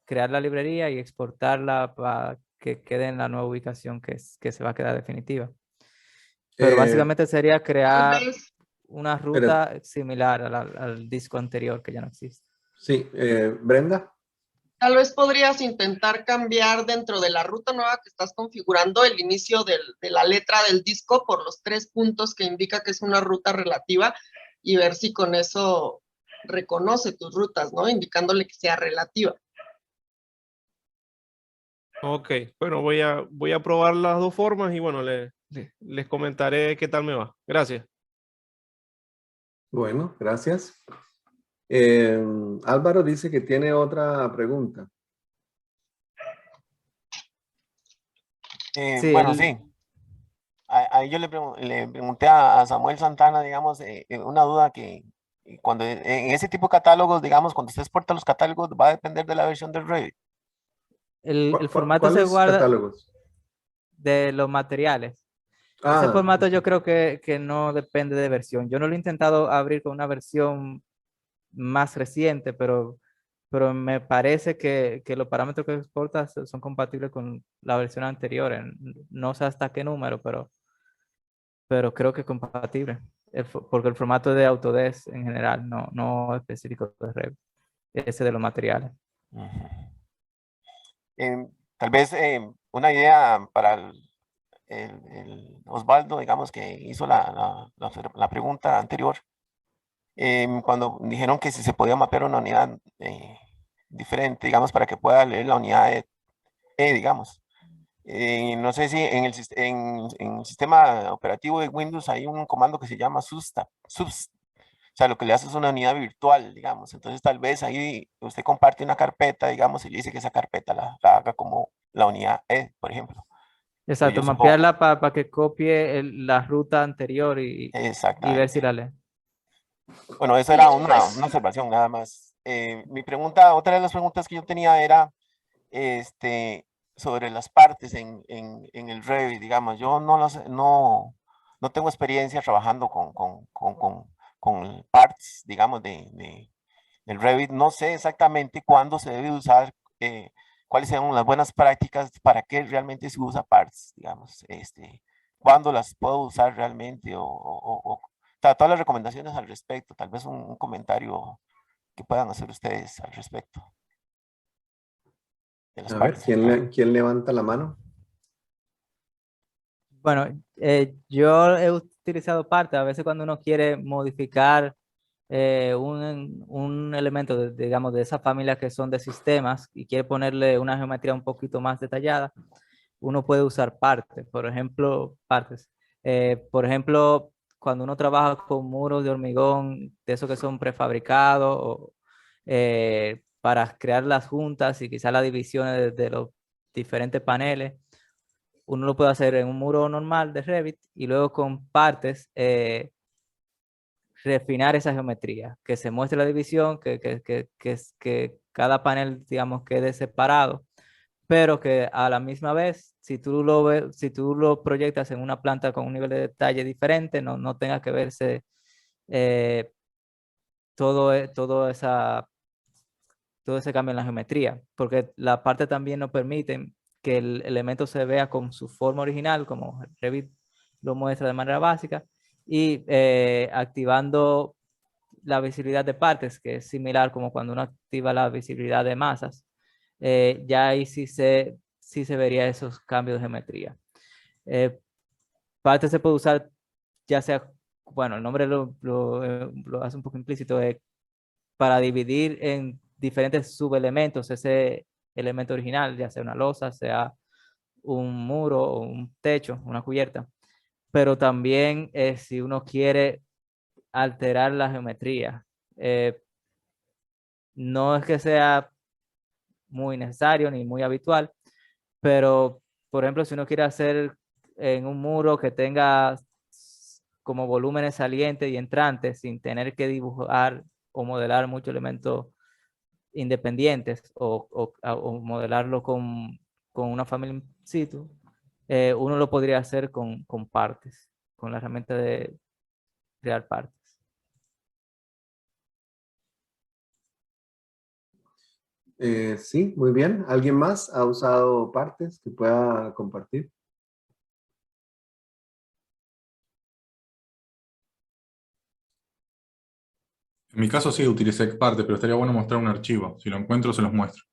Speaker 3: crear la librería y exportarla para que quede en la nueva ubicación que se va a quedar definitiva. Pero básicamente sería crear una ruta similar al disco anterior que ya no existe.
Speaker 1: Sí, Brenda.
Speaker 11: Tal vez podrías intentar cambiar dentro de la ruta nueva que estás configurando el inicio de la letra del disco por los 3 puntos que indica que es una ruta relativa y ver si con eso reconoce tus rutas, ¿no? Indicándole que sea relativa.
Speaker 13: Ok, bueno, voy a probar las dos formas y bueno, les comentaré qué tal me va. Gracias.
Speaker 1: Bueno, gracias. Álvaro dice que tiene otra pregunta.
Speaker 3: Sí,
Speaker 5: Bueno, sí. Ahí yo le pregunté a Samuel Santana, digamos, una duda que cuando en ese tipo de catálogos, digamos, cuando usted exporta los catálogos, va a depender de la versión del Revit.
Speaker 3: El formato se
Speaker 1: ¿Cuáles
Speaker 3: guarda
Speaker 1: catálogos?
Speaker 3: de los materiales.
Speaker 1: Ah,
Speaker 3: Ese formato yo creo que no depende de versión. Yo no lo he intentado abrir con una versión más reciente, pero me parece que los parámetros que exportas son compatibles con la versión anterior. No sé hasta qué número, pero creo que es compatible. Porque el formato de Autodesk en general, no específico de Revit, ese de los materiales.
Speaker 5: Tal vez una idea para el Osvaldo, digamos, que hizo la pregunta anterior, cuando dijeron que si se podía mapear una unidad diferente, digamos, para que pueda leer la unidad digamos. No sé si en el sistema operativo de Windows hay un comando que se llama subst. O sea, lo que le hace es una unidad virtual, digamos. Entonces, tal vez ahí usted comparte una carpeta, digamos, y le dice que esa carpeta la haga como la unidad por ejemplo.
Speaker 3: Exacto, mapearla para que copie la ruta anterior y ver si la lee.
Speaker 5: Bueno, eso era una observación nada más. Mi pregunta, otra de las preguntas que yo tenía era sobre las partes en el Revit, digamos. Yo no tengo experiencia trabajando con parts, digamos, del Revit. No sé exactamente cuándo se debe usar, cuáles son las buenas prácticas para qué realmente se usa parts, digamos. Cuándo las puedo usar realmente o todas las recomendaciones al respecto. Tal vez un comentario que puedan hacer ustedes al respecto.
Speaker 1: A ver, ¿quién levanta la mano?
Speaker 3: Bueno, yo he utilizado parte, a veces cuando uno quiere modificar un elemento, digamos, de esa familia que son de sistemas y quiere ponerle una geometría un poquito más detallada, uno puede usar partes, por ejemplo, cuando uno trabaja con muros de hormigón, de esos que son prefabricados, para crear las juntas y quizás las divisiones de los diferentes paneles, uno lo puede hacer en un muro normal de Revit y luego con partes refinar esa geometría, que se muestre la división, que cada panel, digamos, quede separado, pero que a la misma vez, si tú lo proyectas en una planta con un nivel de detalle diferente, no tenga que verse todo ese cambio en la geometría, porque la parte también nos permite que el elemento se vea con su forma original, como Revit lo muestra de manera básica, y activando la visibilidad de partes, que es similar como cuando uno activa la visibilidad de masas, ya ahí sí se vería esos cambios de geometría. Partes se puede usar ya sea, bueno, el nombre lo hace un poco implícito, para dividir en diferentes subelementos ese elemento original, ya sea una losa, sea un muro o un techo, una cubierta. Pero también si uno quiere alterar la geometría, no es que sea muy necesario ni muy habitual, pero por ejemplo, si uno quiere hacer en un muro que tenga como volúmenes salientes y entrantes sin tener que dibujar o modelar muchos elementos independientes o modelarlo con una familia in situ, uno lo podría hacer con partes, con la herramienta de crear partes.
Speaker 1: Sí, muy bien. ¿Alguien más ha usado partes que pueda compartir?
Speaker 10: En mi caso sí utilicé parte, pero estaría bueno mostrar un archivo. Si lo encuentro, se los muestro.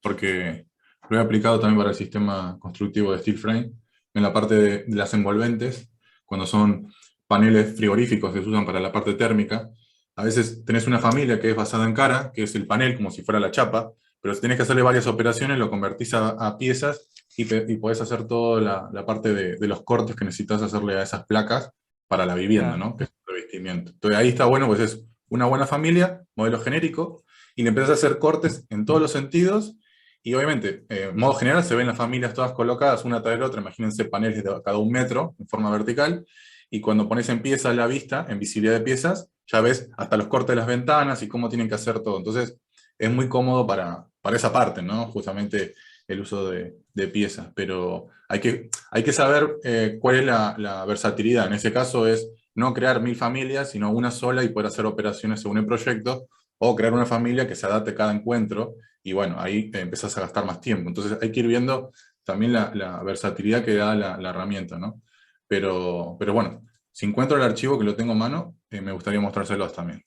Speaker 10: Porque lo he aplicado también para el sistema constructivo de steel frame, en la parte de las envolventes, cuando son paneles frigoríficos que se usan para la parte térmica. A veces tenés una familia que es basada en cara, que es el panel como si fuera la chapa, pero si tenés que hacerle varias operaciones, lo convertís a piezas y podés hacer toda la parte de los cortes que necesitas hacerle a esas placas para la vivienda, ¿no? Que es el revestimiento. Entonces ahí está bueno, pues es una buena familia, modelo genérico, y le empezás a hacer cortes en todos los sentidos. Y obviamente, en modo general, se ven las familias todas colocadas una tras la otra. Imagínense paneles de cada 1 metro en forma vertical. Y cuando pones en piezas la vista, en visibilidad de piezas, ya ves hasta los cortes de las ventanas y cómo tienen que hacer todo. Entonces, es muy cómodo para esa parte, ¿no? Justamente el uso de piezas. Pero hay que saber cuál es la versatilidad. En ese caso es no crear 1000 familias, sino una sola y poder hacer operaciones según el proyecto, o crear una familia que se adapte a cada encuentro. Y bueno, ahí empezás a gastar más tiempo. Entonces hay que ir viendo también la versatilidad que da la herramienta, ¿no? Pero bueno, si encuentro el archivo que lo tengo a mano, me gustaría mostrárselos también.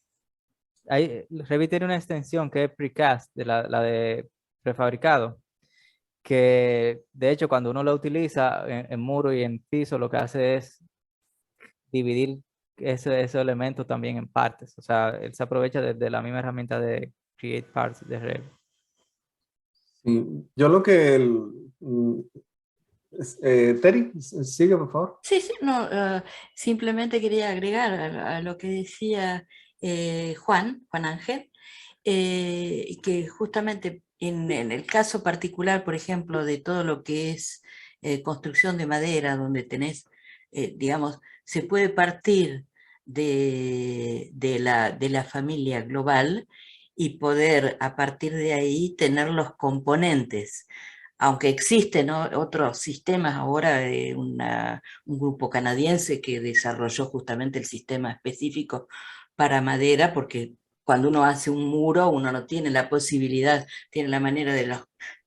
Speaker 3: Revit tiene una extensión que es precast, la de prefabricado, que de hecho cuando uno la utiliza en muro y en piso, lo que hace es dividir esos elementos también en partes. O sea, él se aprovecha de la misma herramienta de Create Parts de Revit.
Speaker 1: Sí, yo lo que... Terry, sigue por favor.
Speaker 9: Sí, sí, no, simplemente quería agregar a lo que decía Juan Ángel, que justamente en el caso particular, por ejemplo, de todo lo que es construcción de madera, donde tenés, digamos, se puede partir de la familia global y poder a partir de ahí tener los componentes. Aunque existen, ¿no?, otros sistemas ahora de un grupo canadiense que desarrolló justamente el sistema específico para madera, porque cuando uno hace un muro, uno no tiene la posibilidad, tiene la manera de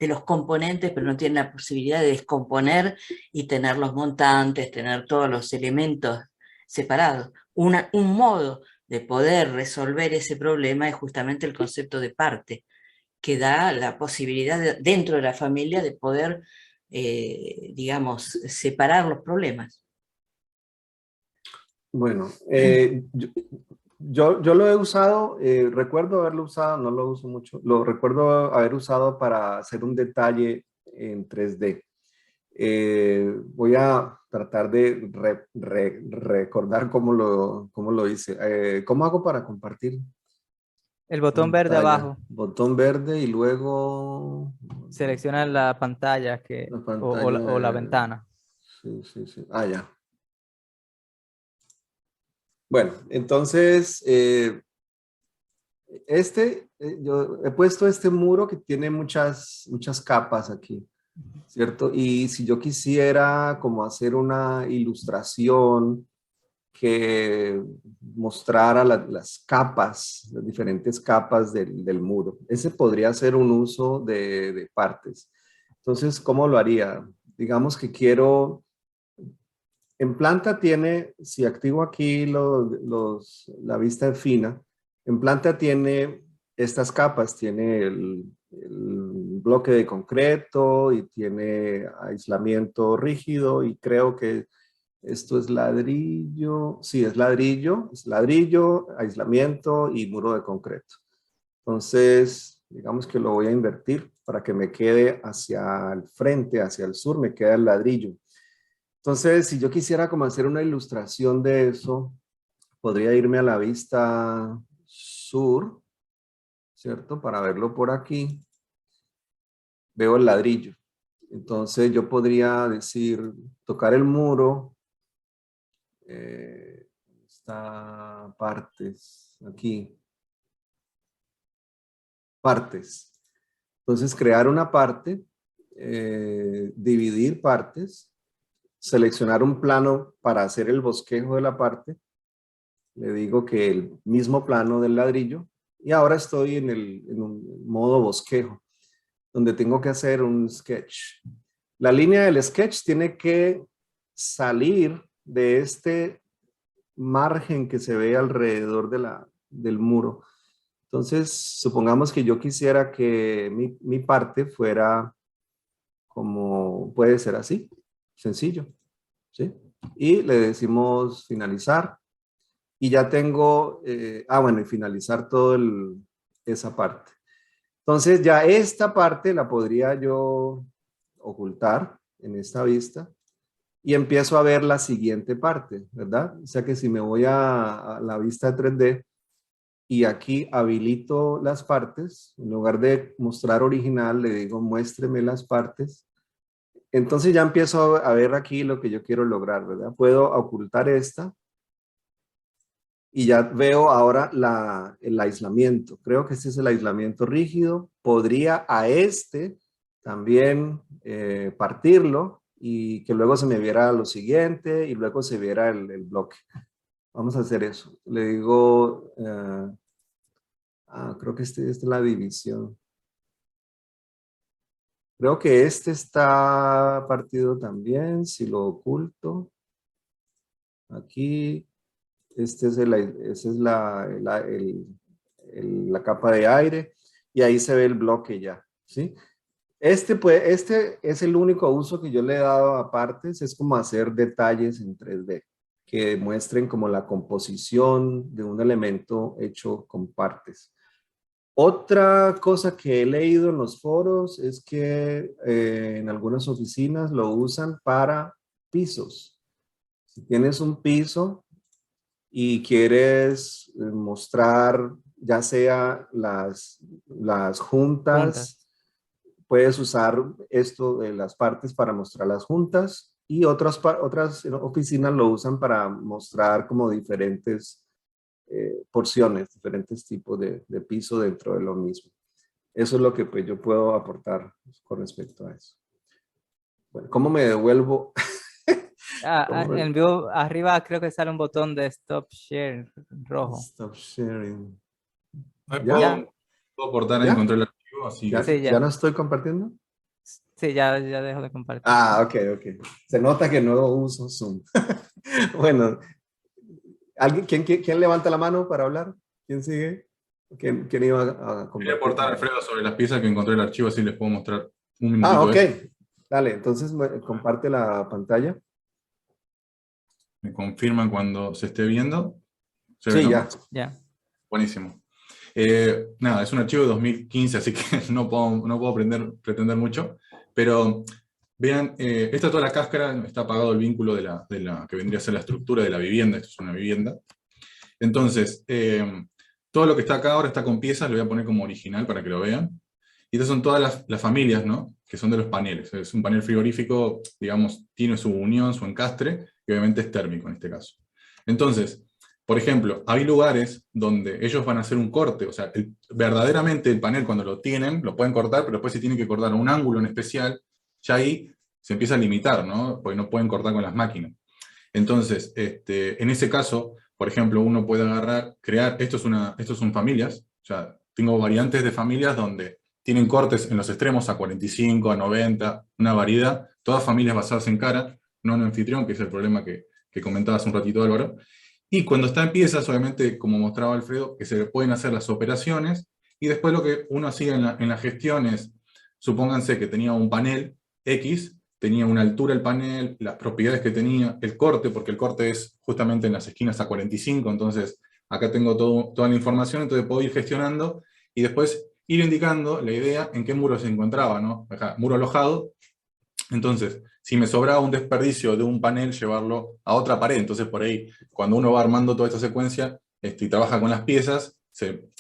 Speaker 9: los componentes, pero no tiene la posibilidad de descomponer y tener los montantes, tener todos los elementos separados. Un modo de poder resolver ese problema es justamente el concepto de parte, que da la posibilidad dentro de la familia de poder, digamos, separar los problemas.
Speaker 1: Bueno, yo lo he usado, recuerdo haberlo usado, no lo uso mucho, lo recuerdo haber usado para hacer un detalle en 3D. Voy a tratar de recordar cómo lo hice. ¿Cómo hago para compartir?
Speaker 3: El botón verde abajo.
Speaker 1: Botón verde y luego...
Speaker 3: Selecciona la pantalla, o la ventana.
Speaker 1: Sí, sí, sí. Ah, ya. Bueno, entonces, yo he puesto este muro que tiene muchas capas aquí, ¿cierto? Y si yo quisiera como hacer una ilustración que mostrara las capas, las diferentes capas del muro, ese podría ser un uso de partes. Entonces, ¿cómo lo haría? Digamos que quiero... En planta tiene, si activo aquí la vista fina, en planta tiene estas capas, tiene el bloque de concreto y tiene aislamiento rígido y creo que esto es ladrillo, sí, es ladrillo, aislamiento y muro de concreto. Entonces, digamos que lo voy a invertir para que me quede hacia el frente, hacia el sur, me queda el ladrillo. Entonces, si yo quisiera como hacer una ilustración de eso, podría irme a la vista sur, ¿cierto? Para verlo por aquí. Veo el ladrillo. Entonces, yo podría decir, tocar el muro. Está partes, aquí. Partes. Entonces, crear una parte, dividir partes, seleccionar un plano para hacer el bosquejo de la parte, le digo que el mismo plano del ladrillo, y ahora estoy en un modo bosquejo. donde tengo que hacer un sketch. La línea del sketch tiene que salir de este margen que se ve alrededor del muro. Entonces, supongamos que yo quisiera que mi parte fuera como, puede ser así, sencillo, ¿sí? Y le decimos finalizar. Y ya tengo, bueno, y finalizar esa parte. Entonces ya esta parte la podría yo ocultar en esta vista y empiezo a ver la siguiente parte, ¿verdad? O sea que si me voy a la vista de 3D y aquí habilito las partes, en lugar de mostrar original, le digo muéstreme las partes. Entonces ya empiezo a ver aquí lo que yo quiero lograr, ¿verdad? Puedo ocultar esta. Y ya veo ahora el aislamiento. Creo que este es el aislamiento rígido. Podría a este también partirlo y que luego se me viera lo siguiente y luego se viera el bloque. Vamos a hacer eso. Le digo, creo que esta es la división. Creo que este está partido también, si lo oculto. Aquí. Esa es la capa de aire y ahí se ve el bloque ya, ¿sí? Este es el único uso que yo le he dado a partes, es como hacer detalles en 3D que muestren como la composición de un elemento hecho con partes. Otra cosa que he leído en los foros es que en algunas oficinas lo usan para pisos. Si tienes un piso y quieres mostrar ya sea las juntas, puedes usar esto de las partes para mostrar las juntas y otras oficinas lo usan para mostrar como diferentes porciones, diferentes tipos de piso dentro de lo mismo. Eso es lo que pues, yo puedo aportar con respecto a eso. Bueno, ¿cómo me devuelvo?
Speaker 3: En vivo arriba creo que sale un botón de stop share rojo.
Speaker 1: Stop sharing.
Speaker 10: ¿Puedo aportar ahí, encontré el archivo? Así
Speaker 1: ¿Ya no estoy compartiendo?
Speaker 3: Sí, ya dejo de compartir.
Speaker 1: Ok. Se nota que no uso Zoom. Bueno, ¿quién levanta la mano para hablar? ¿Quién sigue? ¿Quién iba a compartir?
Speaker 10: Quería aportar, Alfredo, sobre las piezas que encontré el archivo, así les puedo mostrar un minutito.
Speaker 1: Ok. Dale, entonces comparte la pantalla.
Speaker 10: Me confirman cuando se esté viendo.
Speaker 1: Sí,
Speaker 3: ya.
Speaker 10: Buenísimo. Nada, es un archivo de 2015, así que no puedo pretender mucho, pero vean, esta toda la cáscara, está apagado el vínculo de la que vendría a ser la estructura de la vivienda. Esto es una vivienda. Entonces, todo lo que está acá ahora está con piezas, lo voy a poner como original para que lo vean. Y estas son todas las familias, ¿no? Que son de los paneles. Es un panel frigorífico, digamos, tiene su unión, su encastre, y obviamente es térmico en este caso. Entonces, por ejemplo, hay lugares donde ellos van a hacer un corte, o sea, verdaderamente el panel cuando lo tienen, lo pueden cortar, pero después si tienen que cortar un ángulo en especial, ya ahí se empieza a limitar, ¿no? Porque no pueden cortar con las máquinas. Entonces, en ese caso, por ejemplo, uno puede crear, estos son familias, o sea, tengo variantes de familias donde tienen cortes en los extremos a 45, a 90, una variedad, todas familias basadas en cara, no en anfitrión, que es el problema que comentaba hace un ratito Álvaro. Y cuando está en piezas, obviamente, como mostraba Alfredo, que se le pueden hacer las operaciones, y después lo que uno hacía en la gestión es, supónganse que tenía un panel X, tenía una altura el panel, las propiedades que tenía, el corte, porque el corte es justamente en las esquinas a 45, entonces acá tengo toda la información, entonces puedo ir gestionando, y después ir indicando la idea en qué muro se encontraba, ¿no? Acá, muro alojado. Entonces, si me sobraba un desperdicio de un panel, llevarlo a otra pared. Entonces, por ahí, cuando uno va armando toda esta secuencia y trabaja con las piezas,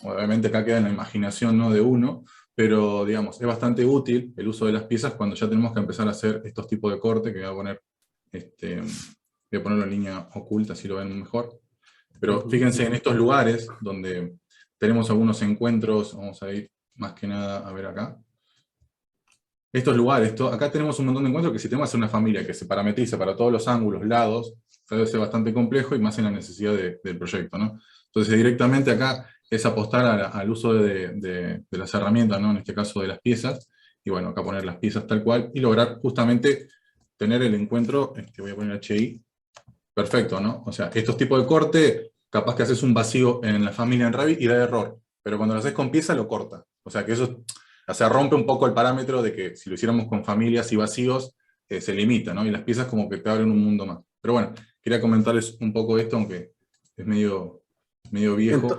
Speaker 10: obviamente acá queda en la imaginación, ¿no?, de uno, pero, digamos, es bastante útil el uso de las piezas cuando ya tenemos que empezar a hacer estos tipos de corte, que voy a poner, voy a ponerlo en línea oculta, así lo ven mejor. Pero fíjense en estos lugares donde tenemos algunos encuentros, vamos a ir más que nada a ver acá. Estos lugares, acá tenemos un montón de encuentros que si tenemos que hacer una familia que se parametriza para todos los ángulos, lados, debe ser bastante complejo y más en la necesidad del proyecto, ¿no? Entonces directamente acá es apostar al uso de las herramientas, ¿no?, en este caso de las piezas, y bueno, acá poner las piezas tal cual, y lograr justamente tener el encuentro, voy a poner HI, perfecto, ¿no? O sea, estos tipos de corte, capaz que haces un vacío en la familia en Revit y da error, pero cuando lo haces con pieza lo corta. O sea, que eso, o sea, rompe un poco el parámetro de que si lo hiciéramos con familias y vacíos, se limita, ¿no? Y las piezas como que te abren un mundo más. Pero bueno, quería comentarles un poco esto, aunque es medio viejo.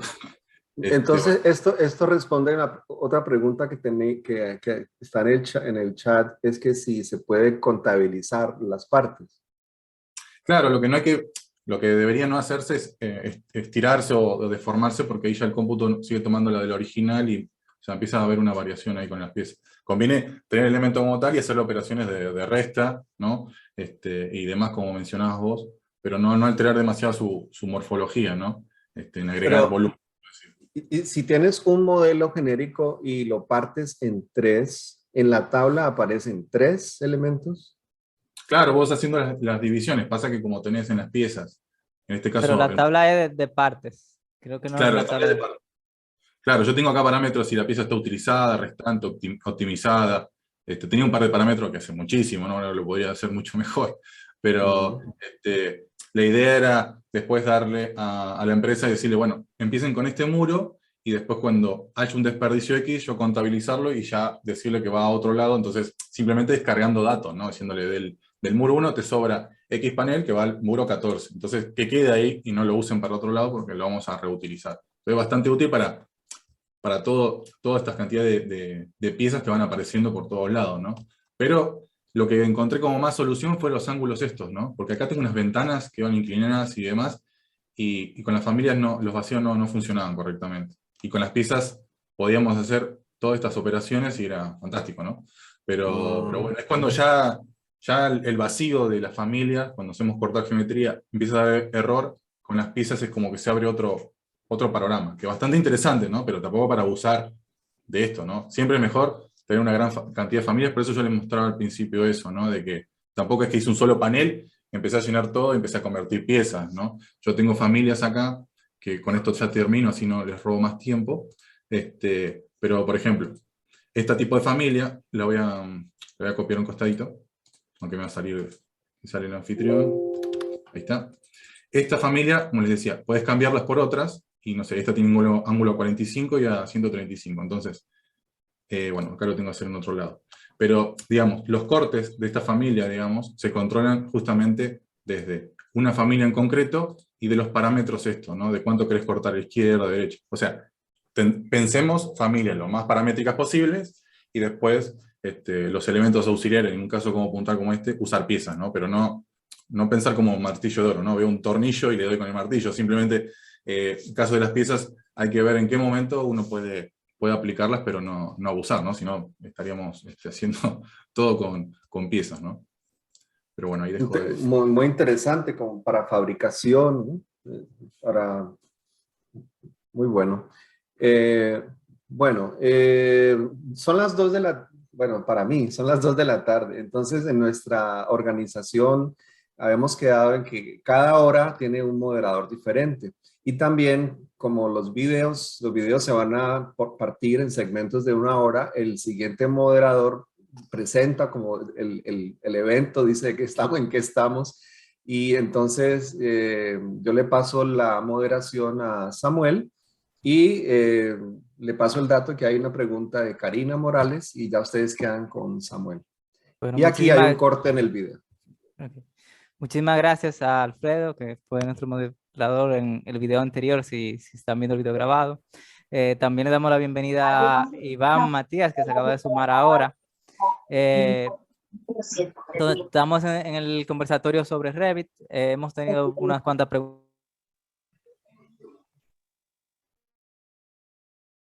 Speaker 1: Entonces, esto responde a otra pregunta que está en el chat, es que si se puede contabilizar las partes.
Speaker 10: Claro, lo que debería no hacerse es estirarse o deformarse, porque ahí ya el cómputo sigue tomando la del original y ya empieza a haber una variación ahí con las piezas. Conviene tener el elemento como tal y hacer operaciones de resta, ¿no? Y demás, como mencionabas vos, pero no alterar demasiado su morfología, ¿no? En agregar volumen.
Speaker 1: Y si tienes un modelo genérico y lo partes en 3, ¿en la tabla aparecen 3 elementos?
Speaker 10: Claro, vos haciendo las divisiones, pasa que como tenés en las piezas, en este caso...
Speaker 3: Pero la tabla es de partes. Creo que no
Speaker 10: claro,
Speaker 3: es la tabla
Speaker 10: de partes. Claro, yo tengo acá parámetros si la pieza está utilizada, restante, optimizada. Tenía un par de parámetros que hace muchísimo, ¿no? Ahora lo podría hacer mucho mejor. Pero la idea era después darle a la empresa y decirle, bueno, empiecen con este muro y después cuando haya un desperdicio X, yo contabilizarlo y ya decirle que va a otro lado. Entonces, simplemente descargando datos, ¿no? Diciéndole del muro 1 te sobra X panel que va al muro 14. Entonces, que quede ahí y no lo usen para otro lado porque lo vamos a reutilizar. Es bastante útil para todas estas cantidades de piezas que van apareciendo por todos lados, ¿no? Pero lo que encontré como más solución fue los ángulos estos, ¿no? Porque acá tengo unas ventanas que van inclinadas y demás, y con las familias los vacíos no funcionaban correctamente. Y con las piezas podíamos hacer todas estas operaciones y era fantástico, ¿no? Pero bueno, es cuando ya el vacío de la familia, cuando hacemos cortar geometría, empieza a dar error, con las piezas es como que se abre otro panorama, que es bastante interesante, ¿no? Pero tampoco para abusar de esto, ¿no? Siempre es mejor tener una gran cantidad de familias, por eso yo les mostraba al principio eso, ¿no? De que tampoco es que hice un solo panel, empecé a llenar todo y empecé a convertir piezas, ¿no? Yo tengo familias acá, que con esto ya termino, así no les robo más tiempo, pero por ejemplo, este tipo de familia, la voy a copiar un costadito, aunque me va a salir, me sale el anfitrión, ahí está. Esta familia, como les decía, puedes cambiarlas por otras, y no sé, esta tiene un ángulo a 45 y a 135, entonces, bueno, acá lo tengo que hacer en otro lado. Pero, digamos, los cortes de esta familia, digamos, se controlan justamente desde una familia en concreto y de los parámetros esto, ¿no? De cuánto querés cortar a izquierda, a derecha. O sea, pensemos familias lo más paramétricas posibles y después los elementos auxiliares, en un caso como puntal como este, usar piezas, ¿no? Pero no pensar como martillo de oro, ¿no? Veo un tornillo y le doy con el martillo, simplemente en caso de las piezas hay que ver en qué momento uno puede aplicarlas, pero no abusar, ¿no? Si no, estaríamos haciendo todo con piezas, ¿no? Pero bueno, ahí dejo de...
Speaker 1: Muy interesante como para fabricación, ¿no? Muy bueno. Son las 2 de la... Bueno, para mí, son las 2 de la tarde. Entonces, en nuestra organización habíamos quedado en que cada hora tiene un moderador diferente. Y también, como los videos se van a partir en segmentos de 1 hora, el siguiente moderador presenta como el evento, dice en qué estamos. Y entonces yo le paso la moderación a Samuel y le paso el dato que hay una pregunta de Karina Morales y ya ustedes quedan con Samuel.
Speaker 3: Bueno,
Speaker 1: y aquí hay un corte en el video.
Speaker 3: Okay. Muchísimas gracias a Alfredo, que fue nuestro moderador en el video anterior, si están viendo el video grabado. También le damos la bienvenida a Iván Matías, que se acaba de sumar ahora. Estamos en el conversatorio sobre Revit. Hemos tenido unas cuantas preguntas